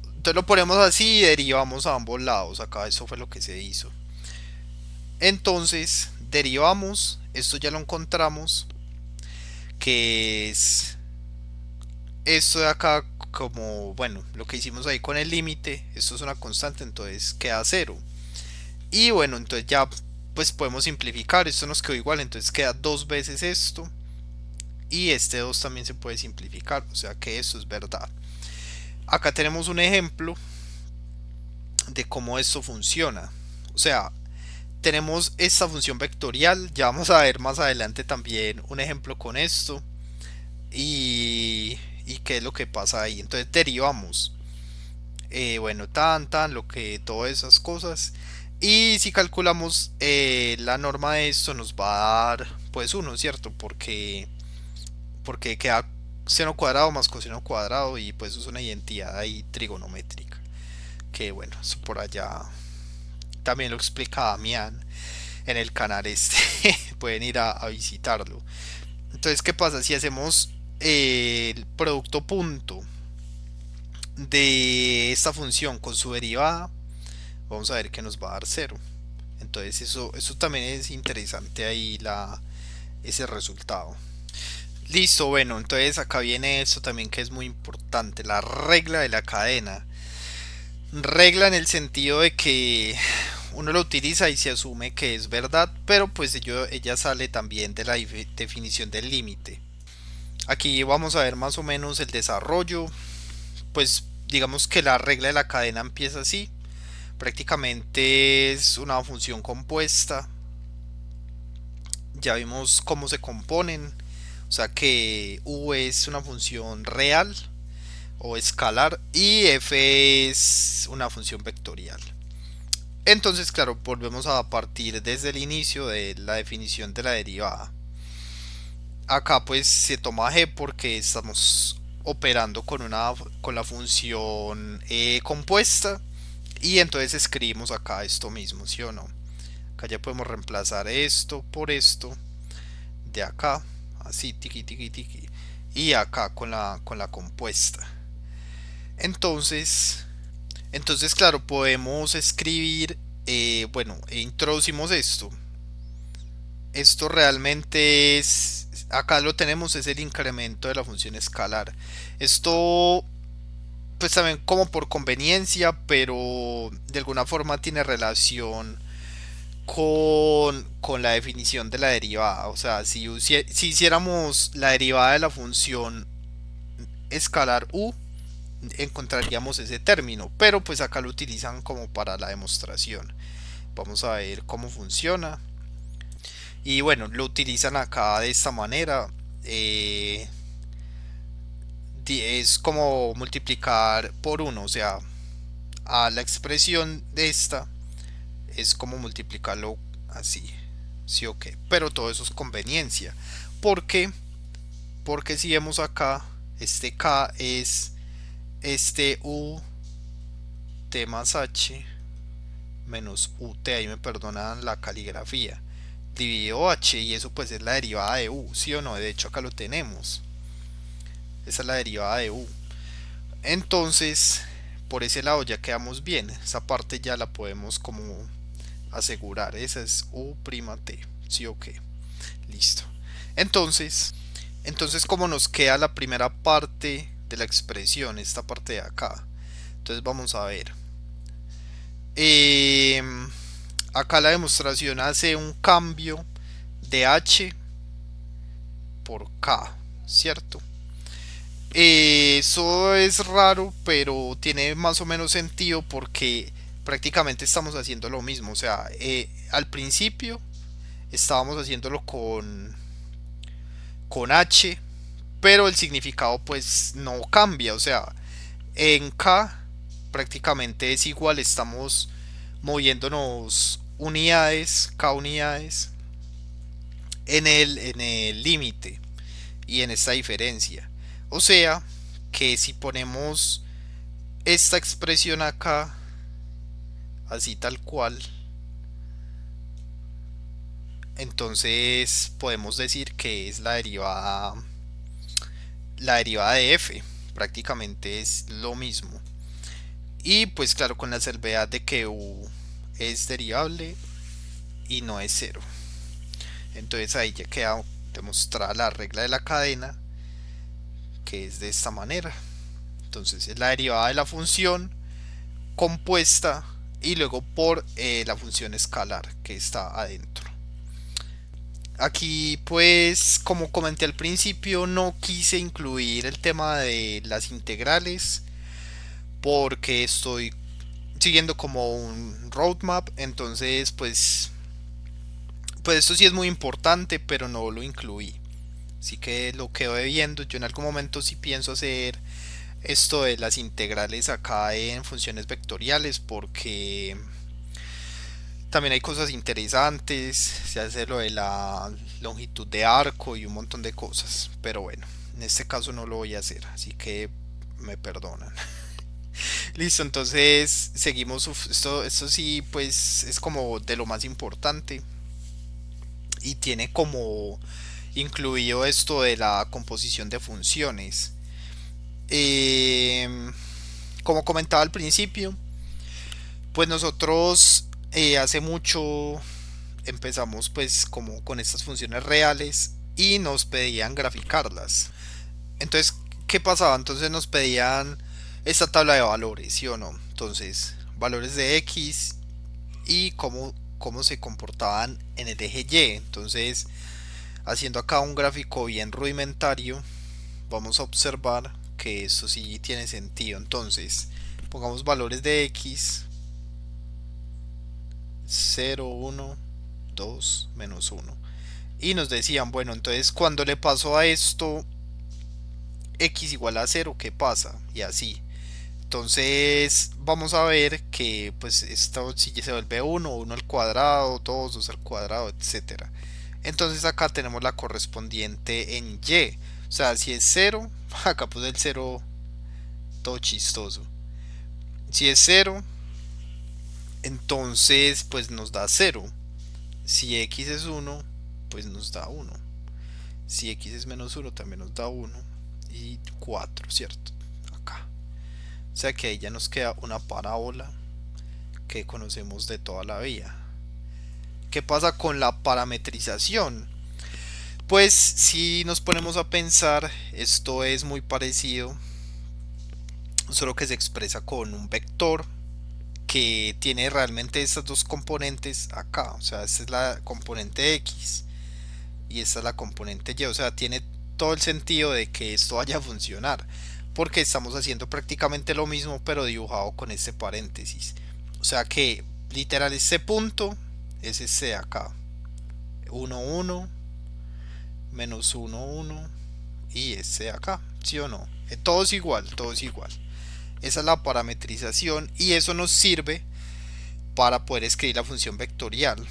Entonces lo ponemos así y derivamos a ambos lados. Acá eso fue lo que se hizo. Entonces derivamos, esto ya lo encontramos, que es esto de acá, como bueno, lo que hicimos ahí con el límite, esto es una constante, entonces queda cero. Y bueno, entonces ya pues podemos simplificar, esto nos quedó igual, entonces queda dos veces esto. Y este 2 también se puede simplificar, o sea que esto es verdad. Acá tenemos un ejemplo de cómo esto funciona. O sea, tenemos esta función vectorial, ya vamos a ver más adelante también un ejemplo con esto. Y qué es lo que pasa ahí. Entonces derivamos, bueno, lo que, todas esas cosas. Y si calculamos la norma de esto nos va a dar pues uno, ¿cierto? Porque queda seno cuadrado más coseno cuadrado y pues es una identidad ahí trigonométrica. Que bueno, eso por allá también lo explica Damián en el canal este. Pueden ir a visitarlo. Entonces, ¿qué pasa? Si hacemos el producto punto de esta función con su derivada, vamos a ver que nos va a dar cero. Entonces eso también es interesante ahí ese resultado. Listo, bueno, entonces acá viene esto también que es muy importante, la regla de la cadena. Regla en el sentido de que uno lo utiliza y se asume que es verdad, pero pues ella sale también de la definición del límite. Aquí vamos a ver más o menos el desarrollo. Pues digamos que la regla de la cadena empieza así. Prácticamente es una función compuesta. Ya vimos cómo se componen. O sea que u es una función real o escalar y f es una función vectorial. Entonces, claro, volvemos a partir desde el inicio de la definición de la derivada. Acá pues se toma g porque estamos operando con la función compuesta y entonces escribimos acá esto mismo, ¿sí o no? Acá ya podemos reemplazar esto por esto de acá, así tiki tiki tiki, y acá con la compuesta. Entonces, entonces claro, podemos escribir, bueno, introducimos esto. Esto realmente es, acá lo tenemos, es el incremento de la función escalar. Esto, pues también como por conveniencia, pero de alguna forma tiene relación con la definición de la derivada. O sea, si hiciéramos la derivada de la función escalar u, encontraríamos ese término, pero pues acá lo utilizan como para la demostración. Vamos a ver cómo funciona. Y bueno, lo utilizan acá de esta manera. Es como multiplicar por uno, o sea, a la expresión de esta es como multiplicarlo así, sí o qué, pero todo eso es conveniencia. ¿Por qué? Porque si vemos acá, este k es este u t más h menos ut, ahí me perdonan la caligrafía, dividido h, y eso pues es la derivada de u, sí o no, de hecho acá lo tenemos, esa es la derivada de u. Entonces, por ese lado ya quedamos bien, esa parte ya la podemos como asegurar, esa es u', sí o qué, listo. Entonces como nos queda la primera parte de la expresión, esta parte de acá, entonces vamos a ver. Eh, Acá la demostración hace un cambio de h por k, ¿cierto? Eso es raro, pero tiene más o menos sentido porque prácticamente estamos haciendo lo mismo. O sea, al principio estábamos haciéndolo con h, pero el significado pues no cambia. O sea, en k prácticamente es igual, estamos moviéndonos unidades, k unidades, en el límite y en esta diferencia. O sea que si ponemos esta expresión acá, así tal cual, entonces podemos decir que es la derivada de f. Prácticamente es lo mismo. Y pues claro, con la salvedad de que u es derivable y no es cero. Entonces ahí ya queda demostrada la regla de la cadena, que es de esta manera. Entonces es la derivada de la función compuesta y luego por la función escalar que está adentro. Aquí pues como comenté al principio no quise incluir el tema de las integrales porque estoy siguiendo como un roadmap, entonces pues esto sí es muy importante pero no lo incluí, así que lo quedo viendo. Yo en algún momento sí pienso hacer esto de las integrales acá en funciones vectoriales porque también hay cosas interesantes, se hace lo de la longitud de arco y un montón de cosas, pero bueno, en este caso no lo voy a hacer, así que me perdonan. Listo, entonces seguimos. Esto sí, pues es como de lo más importante y tiene como incluido esto de la composición de funciones. Eh, Como comentaba al principio, pues nosotros hace mucho empezamos pues como con estas funciones reales y nos pedían graficarlas. Entonces, ¿qué pasaba? Entonces nos pedían esta tabla de valores, ¿sí o no? Entonces, valores de X y cómo se comportaban en el eje Y. Entonces, haciendo acá un gráfico bien rudimentario, vamos a observar que esto sí tiene sentido. Entonces, pongamos valores de X, 0, 1, 2, menos 1. Y nos decían, bueno, entonces cuando le paso a esto X igual a 0, ¿qué pasa? Y así. Entonces vamos a ver que pues esto si se vuelve 1, 1 al cuadrado, 2, 2 al cuadrado, etcétera. Entonces acá tenemos la correspondiente en Y. O sea, si es 0, acá puse el 0 todo chistoso. Si es 0, entonces pues nos da 0. Si X es 1, pues nos da 1. Si X es menos 1, también nos da 1. Y 4, ¿cierto? Acá. O sea que ahí ya nos queda una parábola que conocemos de toda la vida. ¿Qué pasa con la parametrización? Pues si nos ponemos a pensar, esto es muy parecido, solo que se expresa con un vector que tiene realmente estas dos componentes acá. O sea, esta es la componente X y esta es la componente Y. O sea, tiene todo el sentido de que esto vaya a funcionar, porque estamos haciendo prácticamente lo mismo pero dibujado con este paréntesis. O sea que literal este punto es este de acá, 1 1, menos 1 1 y este de acá, ¿sí o no? Todo es igual, todo es igual. Esa es la parametrización y eso nos sirve para poder escribir la función vectorial.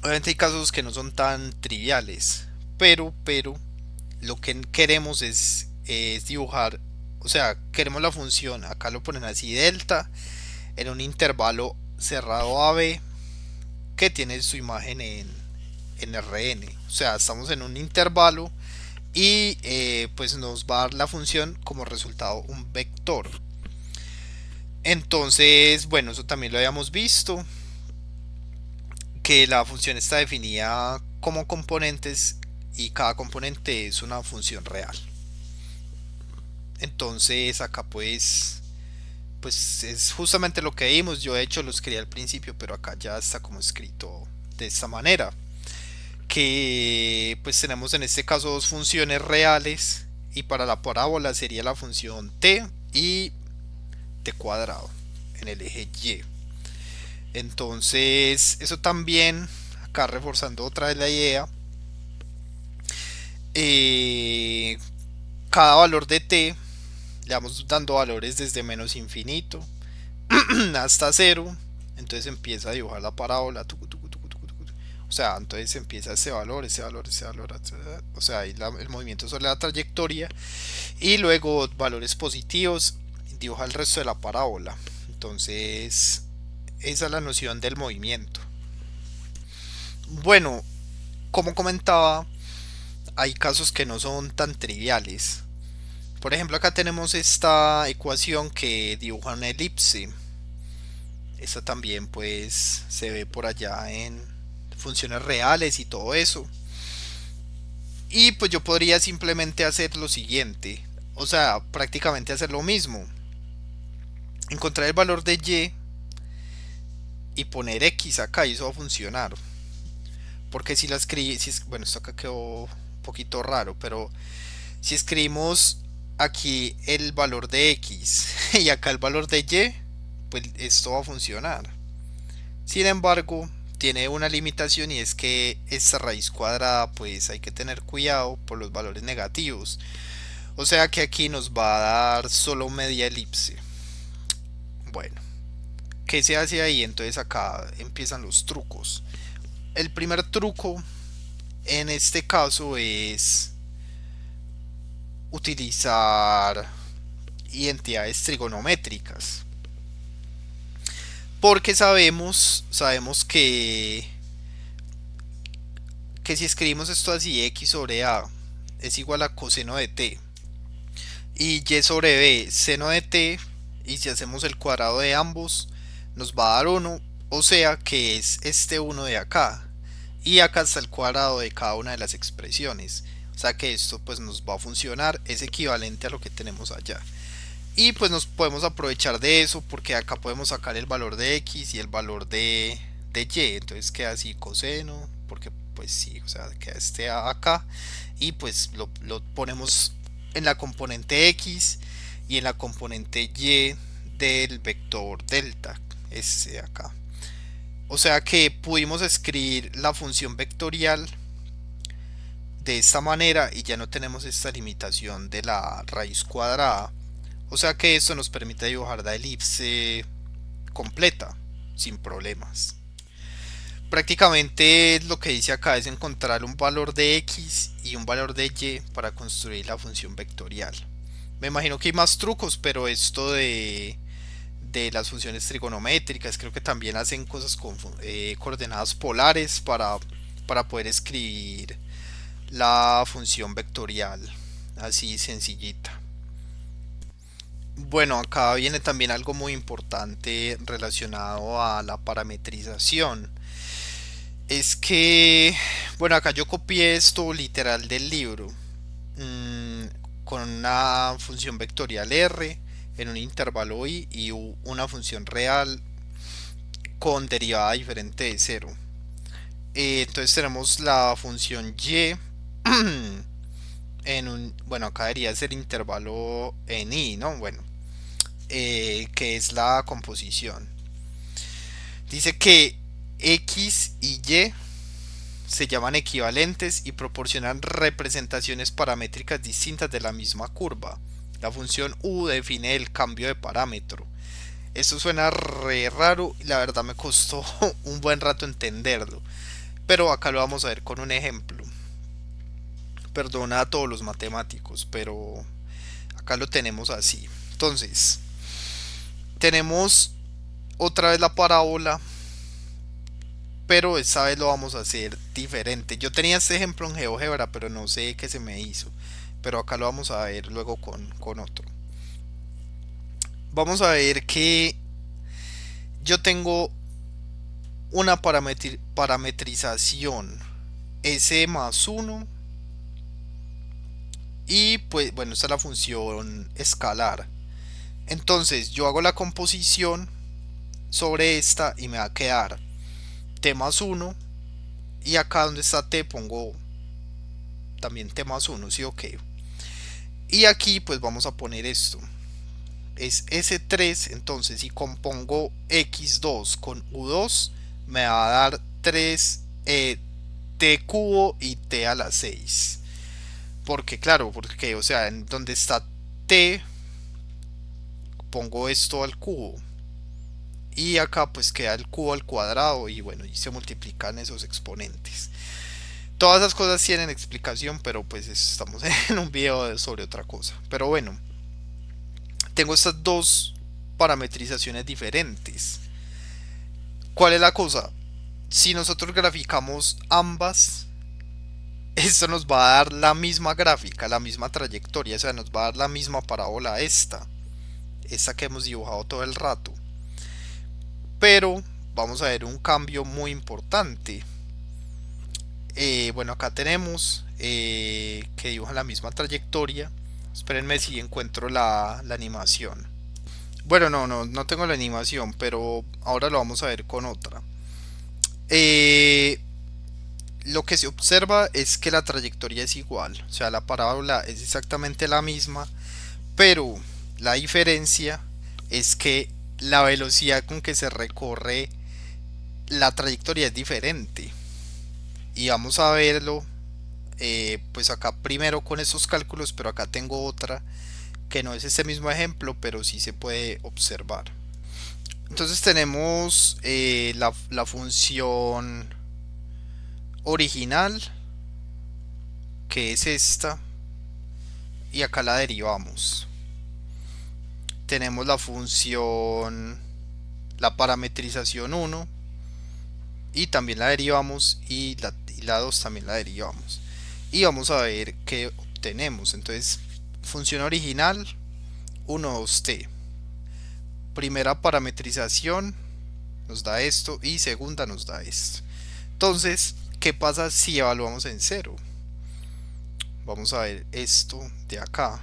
Obviamente hay casos que no son tan triviales, pero lo que queremos es dibujar, o sea, queremos la función, acá lo ponen así, delta, en un intervalo cerrado AB que tiene su imagen en Rn. O sea, estamos en un intervalo y pues nos va a dar la función como resultado un vector. Entonces, bueno, eso también lo habíamos visto, que la función está definida como componentes y cada componente es una función real. Entonces acá pues es justamente lo que vimos. Yo de hecho lo escribí al principio, pero acá ya está como escrito de esta manera, que pues tenemos en este caso dos funciones reales y para la parábola sería la función t y t cuadrado en el eje Y. Entonces eso también, acá reforzando otra vez la idea, eh, cada valor de t le vamos dando valores desde menos infinito hasta cero. Entonces empieza a dibujar la parábola. O sea, entonces empieza ese valor, ese valor, ese valor. O sea, ahí el movimiento sobre la trayectoria. Y luego valores positivos. Dibuja el resto de la parábola. Entonces, esa es la noción del movimiento. Bueno, como comentaba, hay casos que no son tan triviales. Por ejemplo, acá tenemos esta ecuación que dibuja una elipse. Esta también pues se ve por allá en funciones reales y todo eso. Y pues yo podría simplemente hacer lo siguiente, o sea, prácticamente hacer lo mismo. Encontrar el valor de y poner x acá y eso va a funcionar. Porque si la escribí, bueno, esto acá quedó un poquito raro, pero si escribimos aquí el valor de x y acá el valor de y, pues esto va a funcionar. Sin embargo, tiene una limitación y es que esta raíz cuadrada pues hay que tener cuidado por los valores negativos. O sea que aquí nos va a dar solo media elipse. Bueno, ¿qué se hace ahí? Entonces acá empiezan los trucos. El primer truco en este caso es utilizar identidades trigonométricas. Porque sabemos que si escribimos esto así, x sobre a es igual a coseno de t y y sobre b seno de t, y si hacemos el cuadrado de ambos nos va a dar 1, o sea que es este 1 de acá, y acá está el cuadrado de cada una de las expresiones, o sea que esto pues nos va a funcionar, es equivalente a lo que tenemos allá. Y pues nos podemos aprovechar de eso porque acá podemos sacar el valor de x y el valor de y, entonces queda así coseno, porque pues sí, o sea, queda este a acá, y pues lo ponemos en la componente x y en la componente y del vector delta, este de acá. O sea que pudimos escribir la función vectorial de esta manera y ya no tenemos esta limitación de la raíz cuadrada. O sea que esto nos permite dibujar la elipse completa sin problemas. Prácticamente lo que dice acá es encontrar un valor de x y un valor de y para construir la función vectorial. Me imagino que hay más trucos, pero esto de las funciones trigonométricas creo que también hacen cosas con coordenadas polares para poder escribir la función vectorial así sencillita. Bueno, acá viene también algo muy importante relacionado a la parametrización. Es que, bueno, acá yo copié esto literal del libro, mmm, con una función vectorial r en un intervalo i y una función real con derivada diferente de cero. Entonces tenemos la función y en un, bueno, acá debería ser intervalo en i, ¿no? Bueno, que es la composición. Dice que x y y se llaman equivalentes y proporcionan representaciones paramétricas distintas de la misma curva. La función u define el cambio de parámetro. Esto suena re raro y la verdad me costó un buen rato entenderlo, pero acá lo vamos a ver con un ejemplo. Perdona a todos los matemáticos, pero acá lo tenemos así. Entonces, tenemos otra vez la parábola, pero esta vez lo vamos a hacer diferente. Yo tenía este ejemplo en GeoGebra, pero no sé qué se me hizo. Pero acá lo vamos a ver luego con otro. Vamos a ver que yo tengo una parametrización s más 1 y pues bueno, esta es la función escalar. Entonces yo hago la composición sobre esta y me va a quedar t más 1 y acá donde está t pongo también t más 1, ¿sí o qué? Y aquí pues vamos a poner esto. Es S3, entonces si compongo X2 con U2 me va a dar 3 T cubo y T a la 6. Porque claro, porque o sea, en donde está T pongo esto al cubo. Y acá pues queda el cubo al cuadrado y bueno, y se multiplican esos exponentes. Todas esas cosas tienen explicación, pero pues estamos en un video sobre otra cosa. Pero bueno, tengo estas dos parametrizaciones diferentes. ¿Cuál es la cosa? Si nosotros graficamos ambas, esto nos va a dar la misma gráfica, la misma trayectoria, o sea, nos va a dar la misma parábola esta que hemos dibujado todo el rato. pero vamos a ver un cambio muy importante. Bueno, acá tenemos que dibujan la misma trayectoria. Espérenme si encuentro la animación. Bueno, no tengo la animación, pero ahora lo vamos a ver con otra. Eh, lo que se observa es que la trayectoria es igual, o sea, la parábola es exactamente la misma, pero la diferencia es que la velocidad con que se recorre la trayectoria es diferente. Y vamos a verlo, pues acá primero con estos cálculos, pero acá tengo otra que no es este mismo ejemplo, pero sí se puede observar. Entonces tenemos la función original, que es esta, y acá la derivamos. Tenemos la función, la parametrización 1, y también la derivamos, y la 2 también la derivamos. Y vamos a ver qué obtenemos. Entonces, función original 1, 2t. Primera parametrización nos da esto y segunda nos da esto. Entonces, ¿qué pasa si evaluamos en 0? Vamos a ver esto de acá.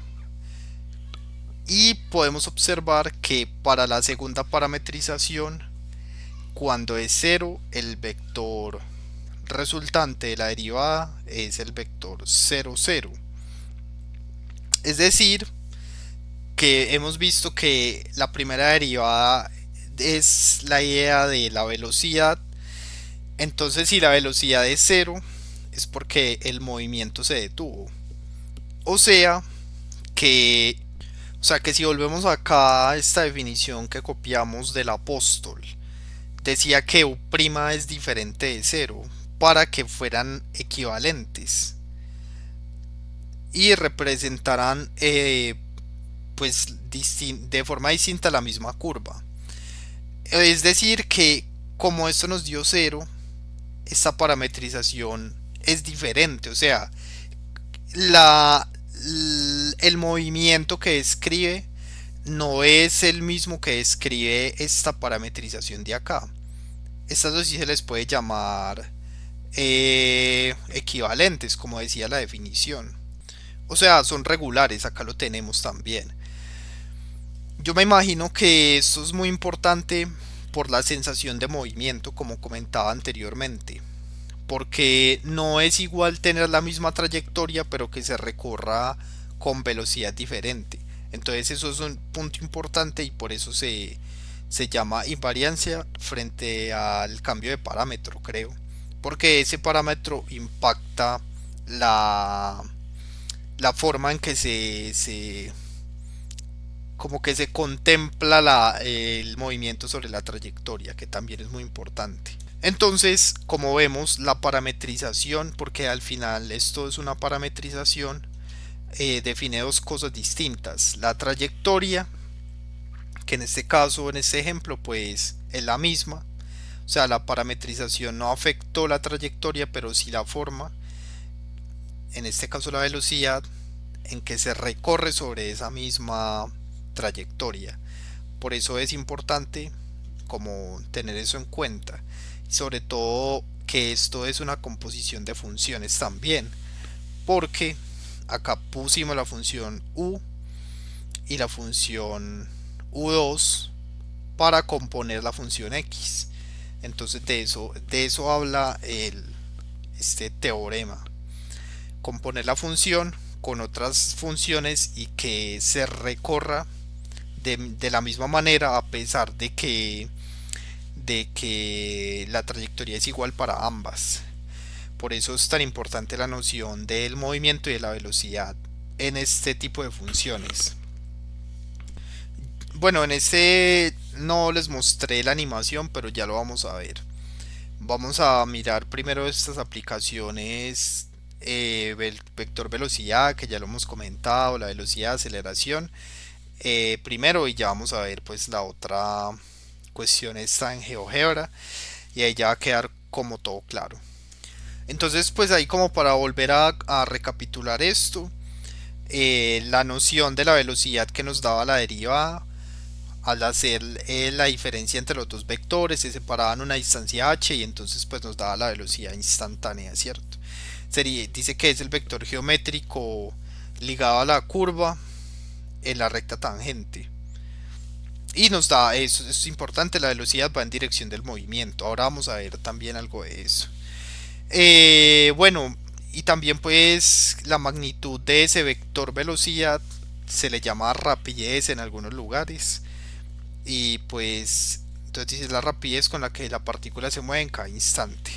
Y podemos observar que para la segunda parametrización, cuando es 0, el vector resultante de la derivada es el vector 0, 0. Es decir, que hemos visto que la primera derivada es la idea de la velocidad. Entonces, si la velocidad es 0, es porque el movimiento se detuvo. O sea que si volvemos acá a esta definición que copiamos del apóstol, decía que U' es diferente de 0 para que fueran equivalentes y representarán pues de forma distinta la misma curva. Es decir que como esto nos dio 0, esta parametrización es diferente, o sea, la, el movimiento que describe no es el mismo que describe esta parametrización de acá. Estas dos sí se les puede llamar equivalentes, como decía la definición. O sea, son regulares, acá lo tenemos también. Yo me imagino que esto es muy importante por la sensación de movimiento, como comentaba anteriormente. Porque no es igual tener la misma trayectoria, pero que se recorra con velocidad diferente. Entonces eso es un punto importante y por eso se llama invariancia frente al cambio de parámetro, creo. Porque ese parámetro impacta la forma en que como que se contempla el movimiento sobre la trayectoria, que también es muy importante. Entonces, como vemos, la parametrización, porque al final esto es una parametrización, define dos cosas distintas. La trayectoria, que en este caso, en este ejemplo, pues es la misma. O sea, la parametrización no afectó la trayectoria, pero sí la forma. En este caso la velocidad en que se recorre sobre esa misma trayectoria. Por eso es importante como tener eso en cuenta. Sobre todo que esto es una composición de funciones también. Porque acá pusimos la función u y la función u2 para componer la función x. Entonces de eso habla este teorema. Componer la función con otras funciones y que se recorra de la misma manera a pesar de que la trayectoria es igual para ambas. Por eso es tan importante la noción del movimiento y de la velocidad en este tipo de funciones. Bueno, en este no les mostré la animación, pero ya lo vamos a ver. Vamos a mirar primero estas aplicaciones, vector velocidad, que ya lo hemos comentado, la velocidad, aceleración, primero, y ya vamos a ver pues la otra cuestión está en GeoGebra y ahí ya va a quedar como todo claro. Entonces pues ahí como para volver a recapitular esto, la noción de la velocidad que nos daba la derivada, al hacer la diferencia entre los dos vectores se separaban una distancia h y entonces pues nos daba la velocidad instantánea, ¿cierto? Dice que es el vector geométrico ligado a la curva en la recta tangente. Y nos da eso, es importante, la velocidad va en dirección del movimiento. Ahora vamos a ver también algo de eso. Bueno, y también pues la magnitud de ese vector velocidad se le llama rapidez en algunos lugares. Y pues entonces dice la rapidez con la que la partícula se mueve en cada instante.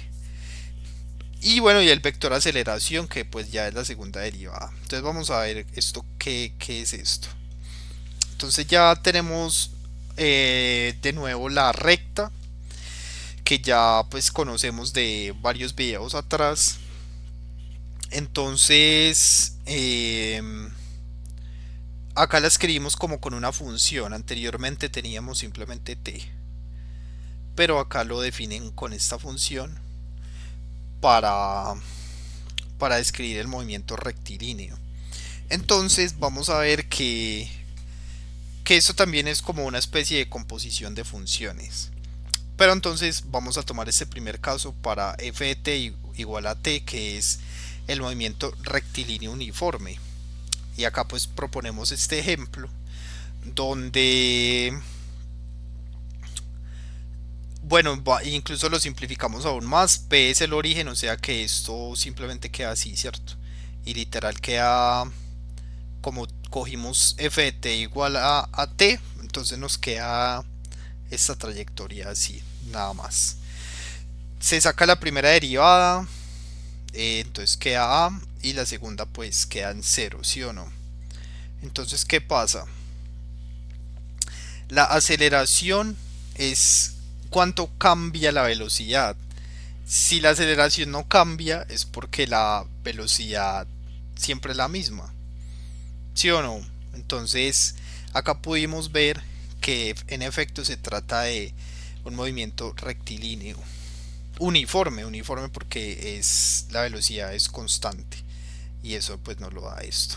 Y bueno, y el vector aceleración, que pues ya es la segunda derivada. Entonces vamos a ver esto, qué es esto. Entonces ya tenemos de nuevo la recta, que ya pues conocemos de varios videos atrás. Entonces acá la escribimos como con una función. Anteriormente teníamos simplemente t, pero acá lo definen con esta función para describir el movimiento rectilíneo. Entonces vamos a ver que eso también es como una especie de composición de funciones. Pero entonces vamos a tomar este primer caso para f de t igual a t, que es el movimiento rectilíneo uniforme. Y acá pues proponemos este ejemplo donde, bueno, incluso lo simplificamos aún más. P es el origen, o sea que esto simplemente queda así, ¿cierto? Y literal queda como cogimos f de t igual a t, entonces nos queda esta trayectoria así, nada más. Se saca la primera derivada, entonces queda a, y la segunda pues queda en cero, ¿sí o no? Entonces, ¿qué pasa? La aceleración es cuánto cambia la velocidad. Si la aceleración no cambia es porque la velocidad siempre es la misma, ¿sí o no? Entonces acá pudimos ver que en efecto se trata de un movimiento rectilíneo uniforme porque es la velocidad es constante y eso pues nos lo da esto.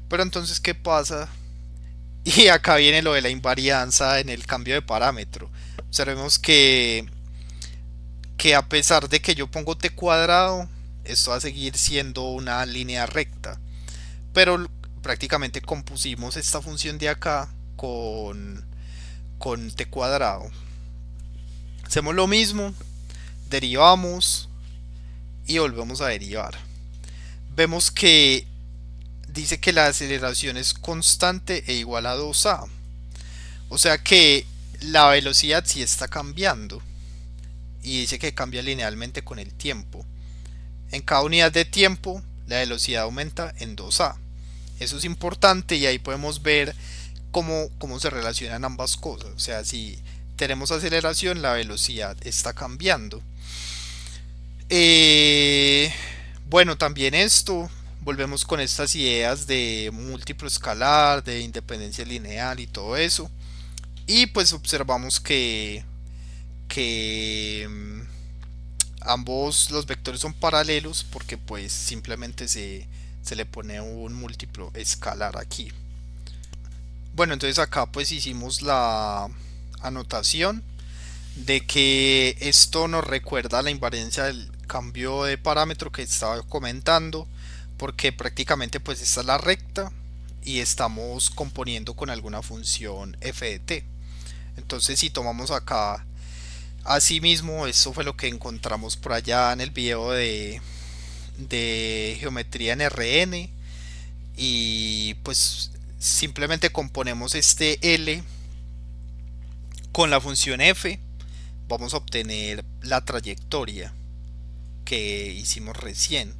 Pero entonces, ¿qué pasa? Y acá viene lo de la invarianza en el cambio de parámetro. Observemos que a pesar de que yo pongo t cuadrado, esto va a seguir siendo una línea recta, pero prácticamente compusimos esta función de acá con t cuadrado. Hacemos lo mismo, derivamos y volvemos a derivar. Vemos que dice que la aceleración es constante e igual a 2a. O sea que la velocidad sí está cambiando. Y dice que cambia linealmente con el tiempo. En cada unidad de tiempo la velocidad aumenta en 2a. Eso es importante y ahí podemos ver cómo se relacionan ambas cosas. O sea, si tenemos aceleración, la velocidad está cambiando. Bueno, también esto, volvemos con estas ideas de múltiplo escalar, de independencia lineal y todo eso. Y pues observamos que ambos los vectores son paralelos porque pues simplemente se le pone un múltiplo escalar aquí. Bueno, entonces acá pues hicimos la anotación de que esto nos recuerda a la invariancia del cambio de parámetro que estaba comentando, porque prácticamente pues esta es la recta y estamos componiendo con alguna función f de t. Entonces si tomamos acá, asimismo, esto fue lo que encontramos por allá en el video de geometría en Rn, y pues simplemente componemos este L con la función f, vamos a obtener la trayectoria que hicimos recién.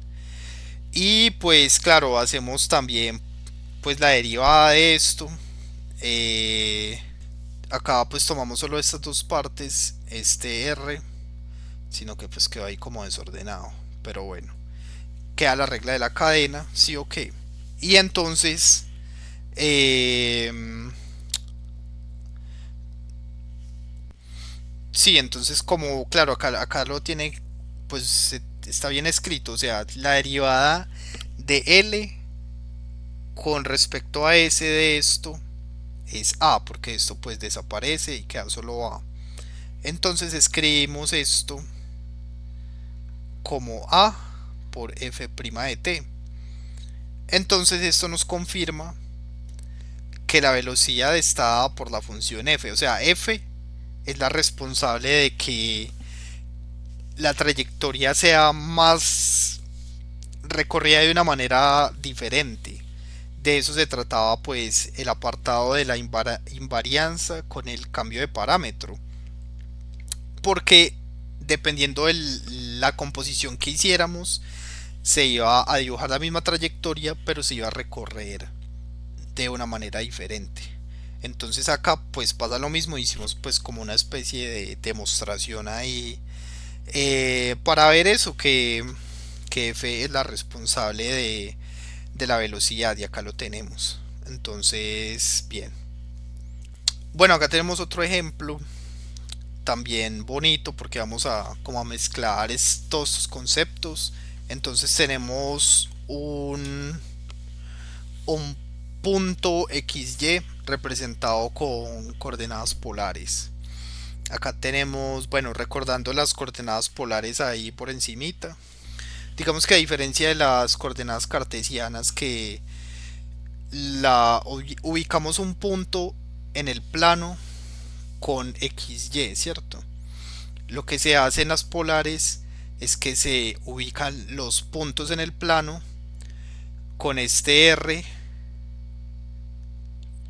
Y pues claro, hacemos también pues la derivada de esto. Acá pues tomamos solo estas dos partes, este r, sino que pues quedó ahí como desordenado, pero bueno, queda la regla de la cadena, sí o qué. Y entonces sí, entonces como claro, acá lo tiene, pues está bien escrito, o sea, la derivada de L con respecto a S de esto es A, porque esto pues desaparece y queda solo A. Entonces escribimos esto como A por f' de t. Entonces esto nos confirma que la velocidad está dada por la función f, o sea, f es la responsable de que la trayectoria sea más recorrida de una manera diferente. De eso se trataba pues el apartado de la invarianza con el cambio de parámetro, porque dependiendo de la composición que hiciéramos se iba a dibujar la misma trayectoria pero se iba a recorrer de una manera diferente. Entonces acá pues pasa lo mismo, hicimos pues como una especie de demostración ahí para ver eso, que f es la responsable de la velocidad y acá lo tenemos. Entonces bien, bueno, acá tenemos otro ejemplo también bonito porque vamos a como a mezclar todos estos conceptos. Entonces tenemos un punto XY representado con coordenadas polares. Acá tenemos, bueno, recordando las coordenadas polares ahí por encimita. Digamos que a diferencia de las coordenadas cartesianas que ubicamos un punto en el plano con XY, ¿cierto? Lo que se hace en las polares es que se ubican los puntos en el plano con este R,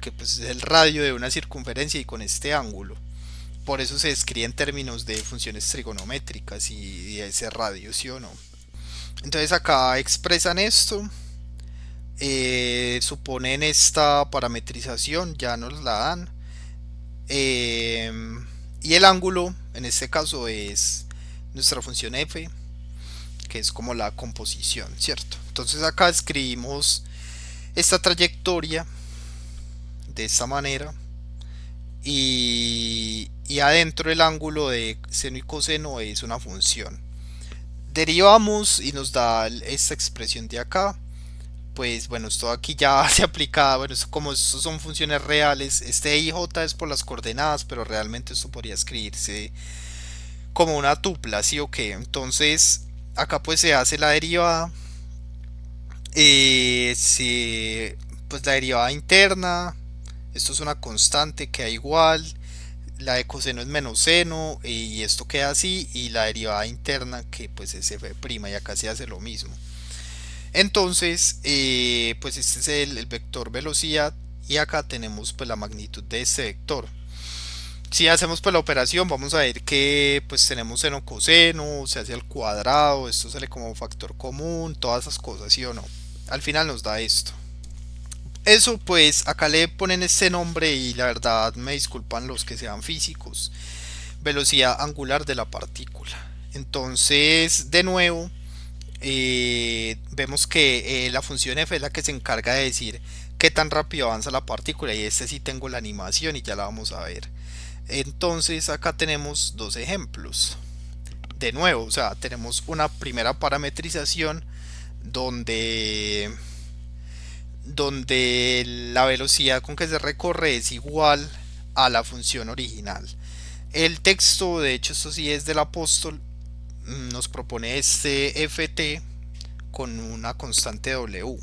que pues es el radio de una circunferencia, y con este ángulo. Por eso se escribe en términos de funciones trigonométricas y de ese radio, ¿sí o no? Entonces acá expresan esto, suponen esta parametrización, ya nos la dan. eh, y el ángulo en este caso es nuestra función f, que es como la composición, ¿cierto? Entonces acá escribimos esta trayectoria de esta manera y adentro el ángulo de seno y coseno es una función. Derivamos y nos da esta expresión de acá. Pues bueno, esto aquí ya se aplica, bueno, como estos son funciones reales, este I J es por las coordenadas, pero realmente esto podría escribirse como una tupla, ¿sí o qué? Entonces, acá pues se hace la derivada, pues la derivada interna, esto es una constante, queda igual, la de coseno es menos seno, y esto queda así, y la derivada interna que pues es f', y acá se hace lo mismo. Entonces, pues este es el vector velocidad y acá tenemos pues la magnitud de este vector. Si hacemos pues la operación, vamos a ver que pues tenemos seno coseno, se hace al cuadrado, esto sale como factor común, todas esas cosas, ¿sí o no? Al final nos da esto. Eso pues acá le ponen este nombre y la verdad me disculpan los que sean físicos. Velocidad angular de la partícula. Entonces, de nuevo, vemos que la función f es la que se encarga de decir qué tan rápido avanza la partícula, y este sí tengo la animación y ya la vamos a ver. Entonces acá tenemos dos ejemplos. De nuevo, o sea, tenemos una primera parametrización donde la velocidad con que se recorre es igual a la función original. El texto, de hecho esto sí es del apóstol, nos propone este ft con una constante w.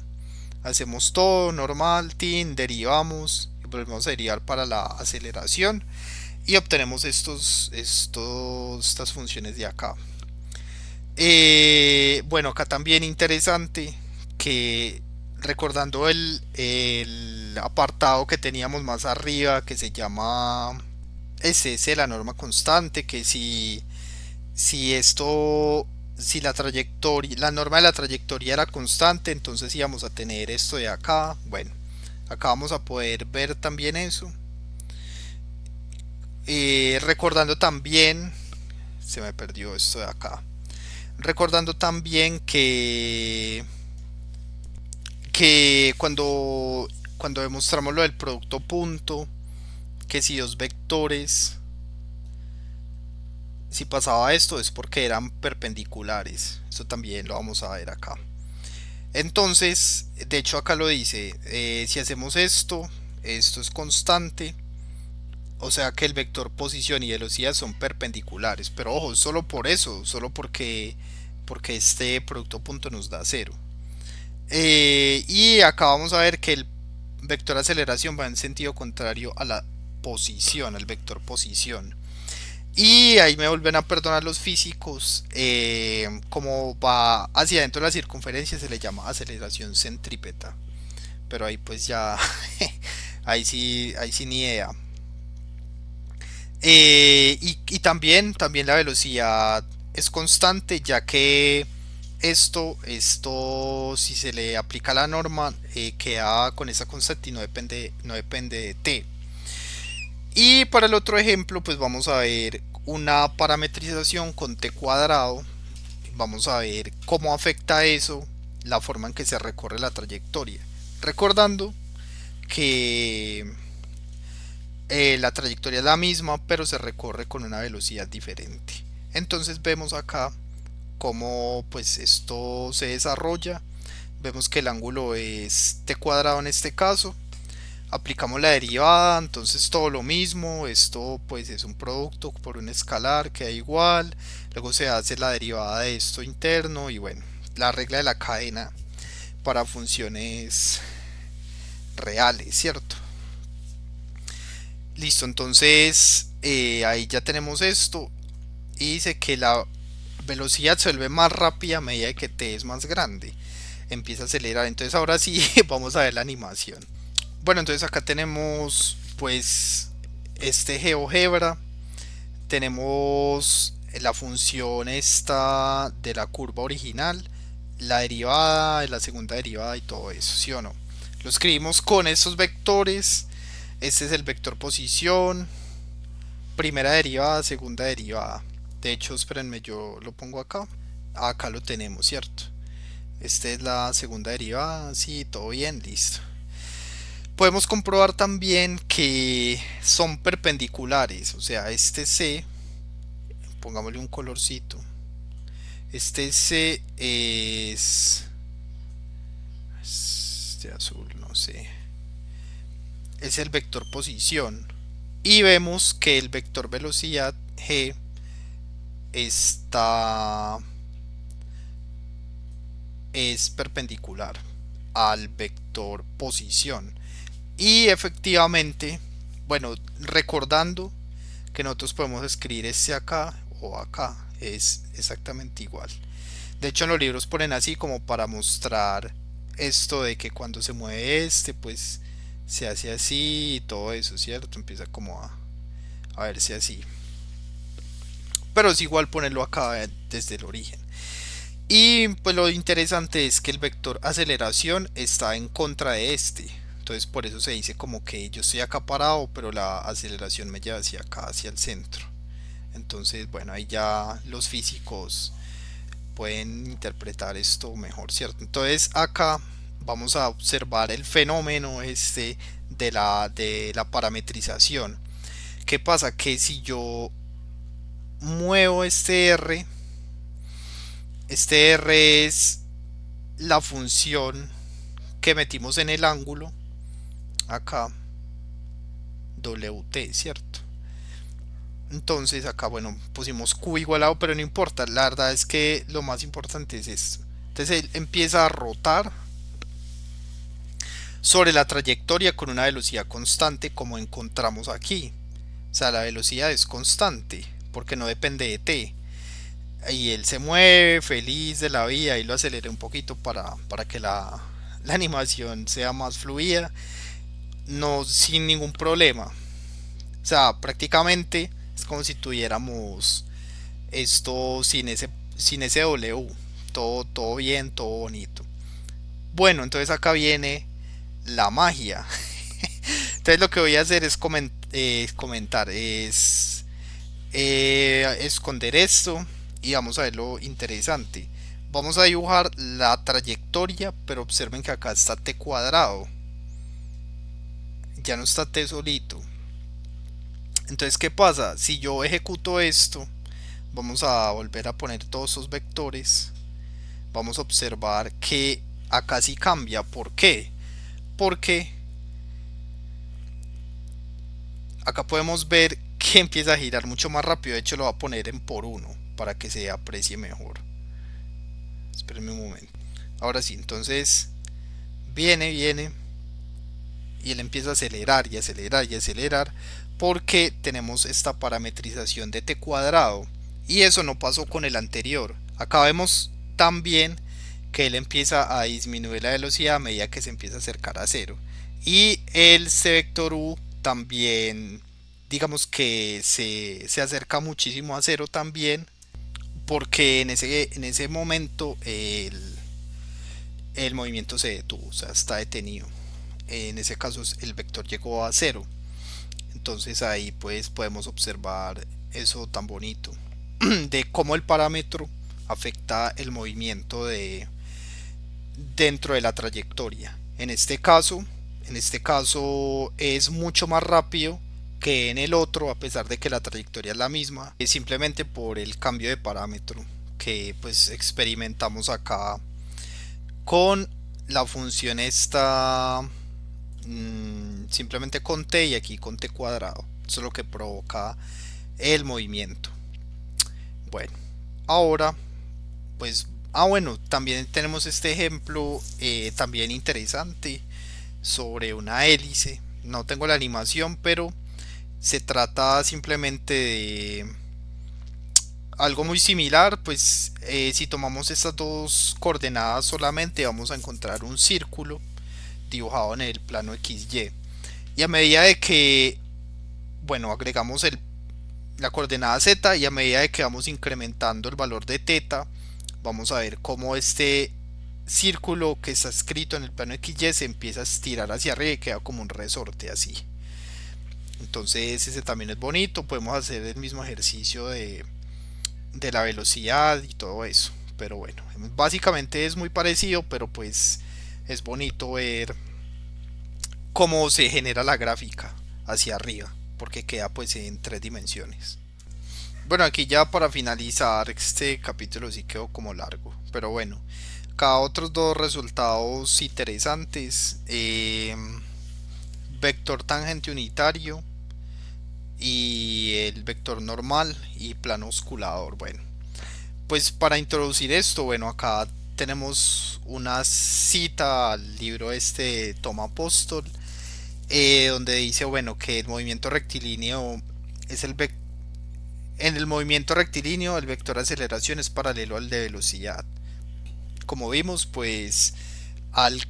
Hacemos todo normal, derivamos y volvemos a derivar para la aceleración y obtenemos estas funciones de acá. Bueno, acá también interesante que recordando el apartado que teníamos más arriba que se llama SS, la norma constante, que si esto, si la trayectoria, la norma de la trayectoria era constante, entonces íbamos a tener esto de acá. Bueno, acá vamos a poder ver también eso. Recordando también, se me perdió esto de acá. Recordando también que cuando demostramos lo del producto punto, que si dos vectores, si pasaba esto es porque eran perpendiculares. Eso también lo vamos a ver acá. Entonces, de hecho acá lo dice, si hacemos esto, esto es constante, o sea que el vector posición y velocidad son perpendiculares, pero ojo, solo por eso, solo porque este producto punto nos da cero. Y acá vamos a ver que el vector aceleración va en sentido contrario a la posición, al vector posición. Y ahí me vuelven a perdonar los físicos. Como va hacia adentro de la circunferencia se le llama aceleración centrípeta. Pero ahí pues ya, ahí sí ni idea. Y también la velocidad es constante, ya que esto si se le aplica la norma, queda con esa constante y no depende de t. Y para el otro ejemplo, pues vamos a ver una parametrización con t cuadrado. Vamos a ver cómo afecta eso la forma en que se recorre la trayectoria. Recordando que la trayectoria es la misma, pero se recorre con una velocidad diferente. Entonces vemos acá cómo pues esto se desarrolla. Vemos que el ángulo es t cuadrado en este caso. Aplicamos la derivada, entonces todo lo mismo. Esto pues es un producto por un escalar que da igual. Luego se hace la derivada de esto interno y bueno, la regla de la cadena para funciones reales, ¿cierto? Listo, entonces ahí ya tenemos esto y dice que la velocidad se vuelve más rápida a medida que t es más grande. Empieza a acelerar, entonces ahora sí vamos a ver la animación. Bueno, entonces acá tenemos pues este GeoGebra, tenemos la función esta de la curva original, la derivada, la segunda derivada y todo eso, ¿sí o no? Lo escribimos con estos vectores. Este es el vector posición, primera derivada, segunda derivada. De hecho, espérenme, yo lo pongo acá. Acá lo tenemos, ¿cierto? Esta es la segunda derivada, sí, todo bien, listo. Podemos comprobar también que son perpendiculares, o sea, este C, pongámosle un colorcito. Este C es este azul, no sé. Es el vector posición. Y vemos que el vector velocidad G está es perpendicular al vector posición. Y efectivamente, bueno, recordando que nosotros podemos escribir este acá o acá, es exactamente igual. De hecho, en los libros ponen así como para mostrar esto de que cuando se mueve este, pues se hace así y todo eso, ¿cierto? Empieza como a verse así. Pero es igual ponerlo acá desde el origen. Y pues lo interesante es que el vector aceleración está en contra de este. Entonces por eso se dice como que yo estoy acá parado, pero la aceleración me lleva hacia acá, hacia el centro. Entonces, bueno, ahí ya los físicos pueden interpretar esto mejor, ¿cierto? Entonces acá vamos a observar el fenómeno este de la parametrización. ¿Qué pasa? Que si yo muevo este R es la función que metimos en el ángulo acá, WT, ¿cierto? Entonces acá, bueno, pusimos Q igualado, pero no importa, la verdad es que lo más importante es esto. Entonces él empieza a rotar sobre la trayectoria con una velocidad constante como encontramos aquí. O sea, la velocidad es constante porque no depende de t. Y él se mueve feliz de la vida y lo aceleré un poquito para que la animación sea más fluida, no sin ningún problema. O sea, prácticamente es como si tuviéramos esto sin ese W. Todo bien, todo bonito. Bueno, entonces acá viene la magia. Entonces lo que voy a hacer es comentar, es esconder esto y vamos a ver lo interesante. Vamos a dibujar la trayectoria, pero observen que acá está t cuadrado. Ya no está t solito. Entonces, ¿qué pasa? Si yo ejecuto esto, vamos a volver a poner todos esos vectores. Vamos a observar que acá sí cambia. ¿Por qué? Porque Acá podemos ver que empieza a girar mucho más rápido. De hecho lo voy a poner en por uno para que se aprecie mejor. Espérenme un momento. Ahora sí, entonces viene y él empieza a acelerar y acelerar y acelerar porque tenemos esta parametrización de t cuadrado y eso no pasó con el anterior. Acá vemos también que él empieza a disminuir la velocidad a medida que se empieza a acercar a cero, y el c vector u también, digamos que se acerca muchísimo a cero también, porque en ese momento el movimiento se detuvo, o sea, está detenido. En ese caso el vector llegó a cero. Entonces ahí pues podemos observar eso tan bonito de cómo el parámetro afecta el movimiento dentro de la trayectoria. En este caso es mucho más rápido que en el otro, a pesar de que la trayectoria es la misma, es simplemente por el cambio de parámetro que pues experimentamos acá con la función esta, simplemente con t y aquí con t cuadrado. Eso es lo que provoca el movimiento. Bueno, ahora pues bueno, también tenemos este ejemplo también interesante sobre una hélice. No tengo la animación, pero se trata simplemente de algo muy similar. Pues si tomamos estas dos coordenadas solamente vamos a encontrar un círculo dibujado en el plano XY, y a medida de que, bueno, agregamos la coordenada z, y a medida de que vamos incrementando el valor de teta, vamos a ver cómo este círculo que está escrito en el plano XY se empieza a estirar hacia arriba y queda como un resorte así. Entonces ese también es bonito. Podemos hacer el mismo ejercicio de la velocidad y todo eso, pero bueno, básicamente es muy parecido, pero pues es bonito ver cómo se genera la gráfica hacia arriba, porque queda pues en tres dimensiones. Bueno, aquí ya para finalizar este capítulo sí quedó como largo, pero bueno, cada otros dos resultados interesantes, vector tangente unitario y el vector normal y plano osculador. Bueno, pues para introducir esto, bueno, acá tenemos una cita al libro este de Tom Apostol, donde dice, bueno, que el movimiento rectilíneo es en el movimiento rectilíneo el vector de aceleración es paralelo al de velocidad. Como vimos, pues al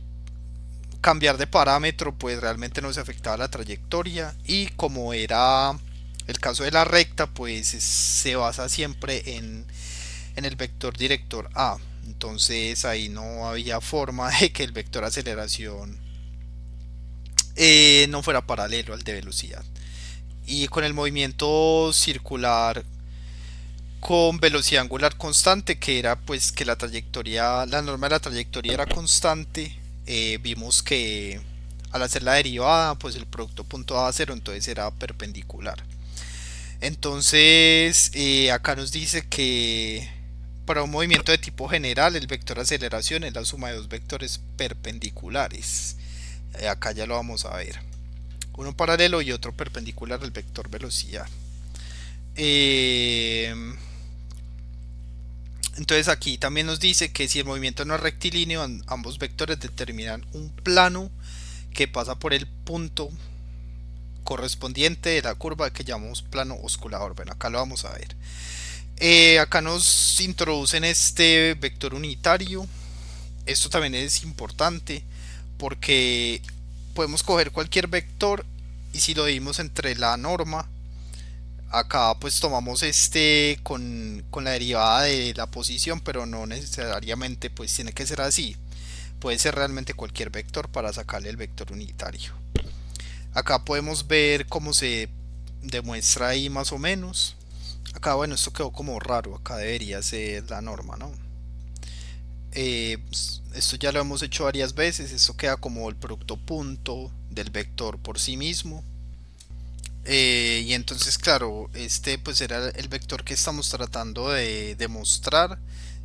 cambiar de parámetro pues realmente no se afectaba la trayectoria, y como era el caso de la recta pues se basa siempre en el vector director A. Entonces ahí no había forma de que el vector de aceleración no fuera paralelo al de velocidad. Y con el movimiento circular con velocidad angular constante, que era pues que la trayectoria, la norma de la trayectoria era constante, vimos que al hacer la derivada pues el producto punto a cero, entonces era perpendicular. Entonces acá nos dice que para un movimiento de tipo general el vector de aceleración es la suma de dos vectores perpendiculares. Acá ya lo vamos a ver, uno paralelo y otro perpendicular al vector velocidad. Eh, entonces aquí también nos dice que si el movimiento no es rectilíneo, ambos vectores determinan un plano que pasa por el punto correspondiente de la curva que llamamos plano osculador. Bueno, acá lo vamos a ver. Acá nos introducen este vector unitario. Esto también es importante porque podemos coger cualquier vector y si lo dividimos entre la norma, acá pues tomamos este con la derivada de la posición, pero no necesariamente pues tiene que ser así. Puede ser realmente cualquier vector para sacarle el vector unitario. Acá podemos ver cómo se demuestra ahí más o menos. Acá bueno, esto quedó como raro, acá debería ser la norma, ¿no? Esto ya lo hemos hecho varias veces. Esto queda como el producto punto del vector por sí mismo. Y entonces claro, este pues era el vector que estamos tratando de demostrar,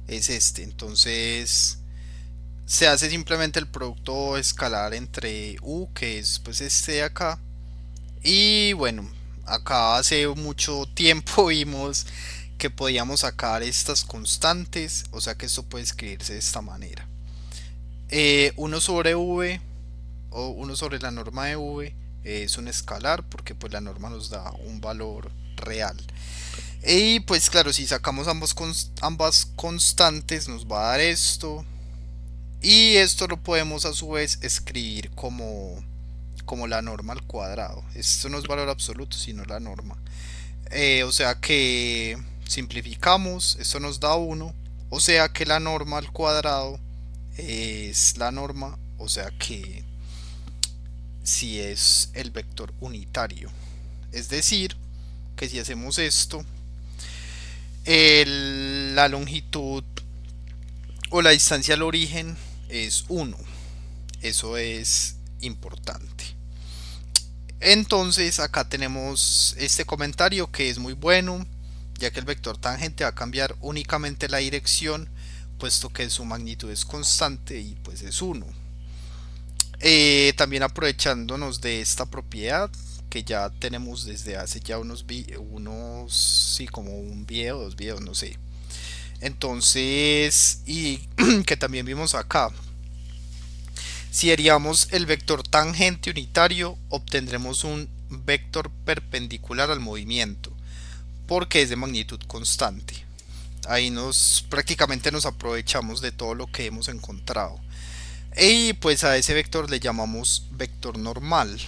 es este. Entonces se hace simplemente el producto escalar entre u, que es pues este de acá, Y bueno, acá hace mucho tiempo vimos que podíamos sacar estas constantes, o sea que esto puede escribirse de esta manera. 1 sobre v o 1 sobre la norma de v es un escalar porque pues la norma nos da un valor real. Y pues claro, si sacamos ambas constantes nos va a dar esto. Y esto lo podemos a su vez escribir como la norma al cuadrado. Esto no es valor absoluto, sino la norma. O sea que simplificamos, esto nos da 1. O sea que la norma al cuadrado es la norma. O sea que si es el vector unitario. Es decir, que si hacemos esto, la longitud o la distancia al origen es 1. Eso es importante. Entonces acá tenemos este comentario que es muy bueno, ya que el vector tangente va a cambiar únicamente la dirección, puesto que su magnitud es constante y pues es 1. También aprovechándonos de esta propiedad que ya tenemos desde hace ya sí, como un video, 2 videos, no sé. Entonces, y que también vimos acá, si haríamos el vector tangente unitario, obtendremos un vector perpendicular al movimiento, porque es de magnitud constante. Ahí prácticamente nos aprovechamos de todo lo que hemos encontrado. Y pues a ese vector le llamamos vector normal.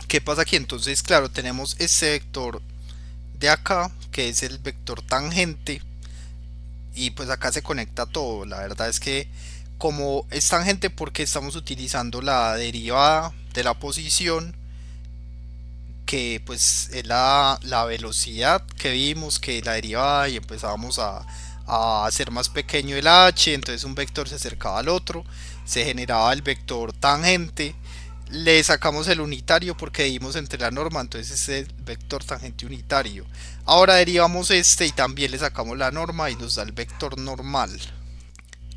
¿Qué pasa aquí? Entonces, claro, tenemos ese vector de acá, que es el vector tangente, y pues acá se conecta todo. La verdad es que como es tangente porque estamos utilizando la derivada de la posición, que pues es la velocidad que vimos que la derivada, y empezábamos a hacer más pequeño el h, entonces un vector se acercaba al otro, se generaba el vector tangente, le sacamos el unitario porque dimos entre la norma, entonces es el vector tangente unitario. Ahora derivamos este y también le sacamos la norma y nos da el vector normal.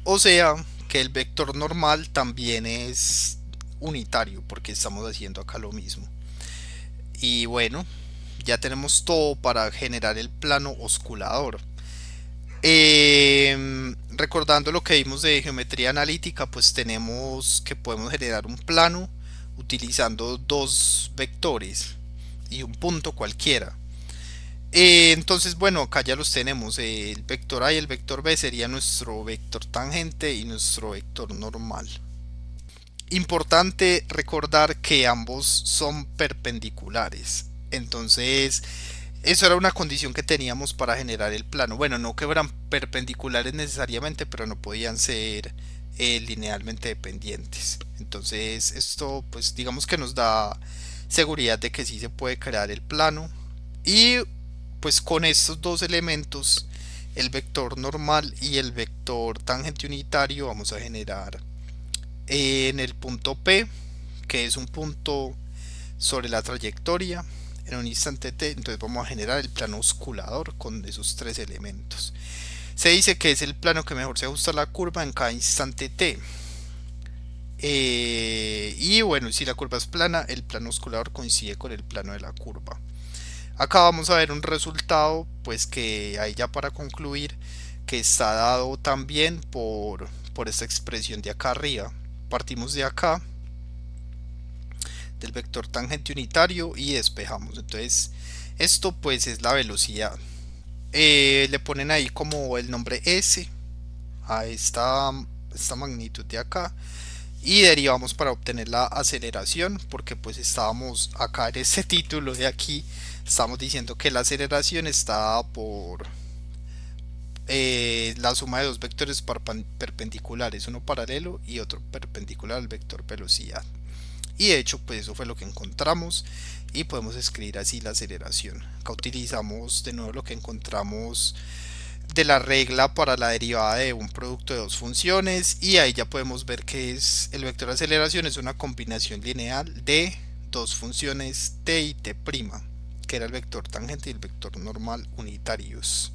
O sea que el vector normal también es unitario porque estamos haciendo acá lo mismo. Y bueno, ya tenemos todo para generar el plano osculador. Recordando lo que vimos de geometría analítica, pues tenemos que podemos generar un plano utilizando dos vectores y un punto cualquiera. Entonces, bueno, acá ya los tenemos. El vector A y el vector B sería nuestro vector tangente y nuestro vector normal. Importante recordar que ambos son perpendiculares. Entonces, eso era una condición que teníamos para generar el plano. Bueno, no que fueran perpendiculares necesariamente, pero no podían ser linealmente dependientes. Entonces, esto pues digamos que nos da seguridad de que sí se puede crear el plano. Y pues con estos dos elementos, el vector normal y el vector tangente unitario, vamos a generar en el punto P, que es un punto sobre la trayectoria en un instante t. Entonces vamos a generar el plano osculador con esos tres elementos. Se dice que es el plano que mejor se ajusta a la curva en cada instante t. Y bueno, si la curva es plana, el plano osculador coincide con el plano de la curva. Acá vamos a ver un resultado, pues que ahí ya para concluir, que está dado también por esta expresión de acá arriba. Partimos de acá, del vector tangente unitario, y despejamos. Entonces esto pues es la velocidad. Le ponen ahí como el nombre S a esta magnitud de acá, y derivamos para obtener la aceleración, porque pues estábamos acá en este título de aquí, estamos diciendo que la aceleración está dada por la suma de dos vectores perpendiculares, uno paralelo y otro perpendicular al vector velocidad. Y de hecho pues eso fue lo que encontramos, y podemos escribir así la aceleración. Acá utilizamos de nuevo lo que encontramos de la regla para la derivada de un producto de dos funciones, y ahí ya podemos ver que es el vector de aceleración es una combinación lineal de dos funciones t y t', que era el vector tangente y el vector normal unitarios.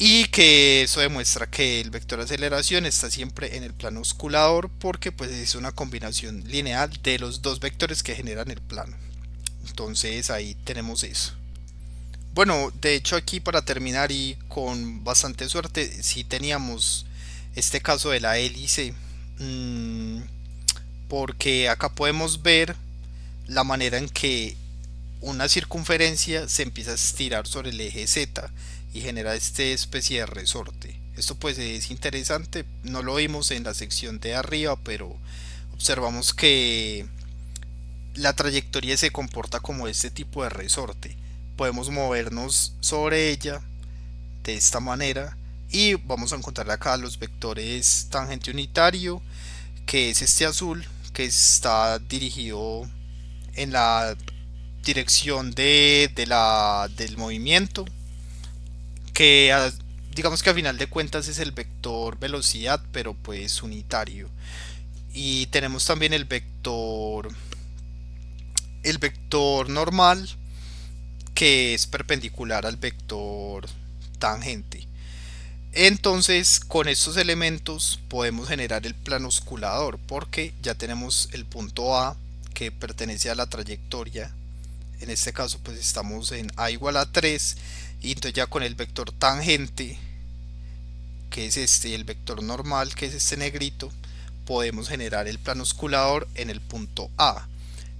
y que eso demuestra que el vector de aceleración está siempre en el plano osculador porque pues es una combinación lineal de los dos vectores que generan el plano. Entonces ahí tenemos eso. Bueno, de hecho aquí para terminar y con bastante suerte, sí teníamos este caso de la hélice, mmm, porque acá podemos ver la manera en que una circunferencia se empieza a estirar sobre el eje Z y genera esta especie de resorte. Esto pues es interesante, no lo vimos en la sección de arriba, pero observamos que la trayectoria se comporta como este tipo de resorte. Podemos movernos sobre ella de esta manera y vamos a encontrar acá los vectores tangente unitario, que es este azul, que está dirigido en la dirección del movimiento, que digamos que a final de cuentas es el vector velocidad, pero pues unitario. Y tenemos también el vector normal, que es perpendicular al vector tangente. Entonces, con estos elementos podemos generar el plano osculador, porque ya tenemos el punto A que pertenece a la trayectoria. En este caso, pues estamos en A igual a 3, y entonces ya con el vector tangente, que es este, y el vector normal, que es este negrito, podemos generar el plano osculador en el punto A.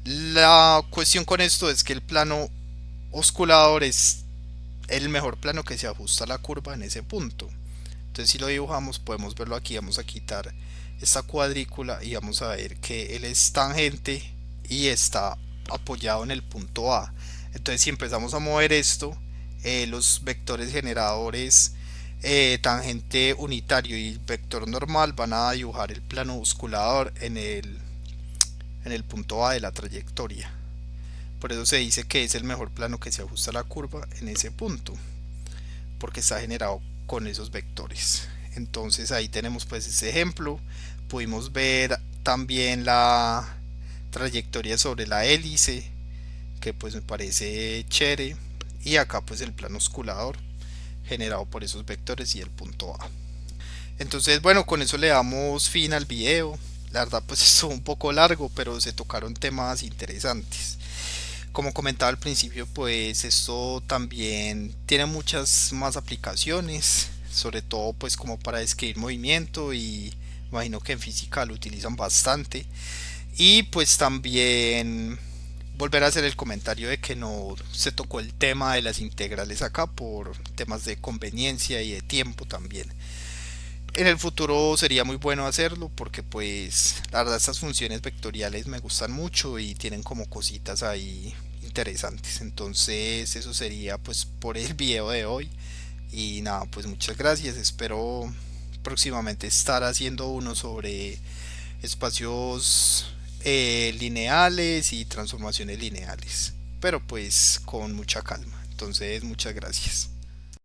La cuestión con esto es que el plano osculador es el mejor plano que se ajusta a la curva en ese punto. Entonces si lo dibujamos podemos verlo aquí. Vamos a quitar esta cuadrícula y vamos a ver que él es tangente y está apoyado en el punto A. Entonces si empezamos a mover esto, los vectores generadores tangente unitario y vector normal van a dibujar el plano osculador en el punto A de la trayectoria. Por eso se dice que es el mejor plano que se ajusta a la curva en ese punto, porque está generado con esos vectores. Entonces ahí tenemos pues ese ejemplo. Pudimos ver también la trayectoria sobre la hélice, que pues me parece chévere, y acá pues el plano osculador generado por esos vectores y el punto A. Entonces bueno, con eso le damos fin al video. La verdad pues estuvo un poco largo, pero se tocaron temas interesantes. Como comentaba al principio, pues esto también tiene muchas más aplicaciones, sobre todo pues como para describir movimiento, y imagino que en física lo utilizan bastante. Y pues también volver a hacer el comentario de que no se tocó el tema de las integrales acá por temas de conveniencia y de tiempo también. En el futuro sería muy bueno hacerlo porque pues la verdad estas funciones vectoriales me gustan mucho y tienen como cositas ahí interesantes. Entonces eso sería pues por el video de hoy. Y nada, pues muchas gracias. Espero próximamente estar haciendo uno sobre espacios lineales y transformaciones lineales. Pero pues con mucha calma. Entonces muchas gracias.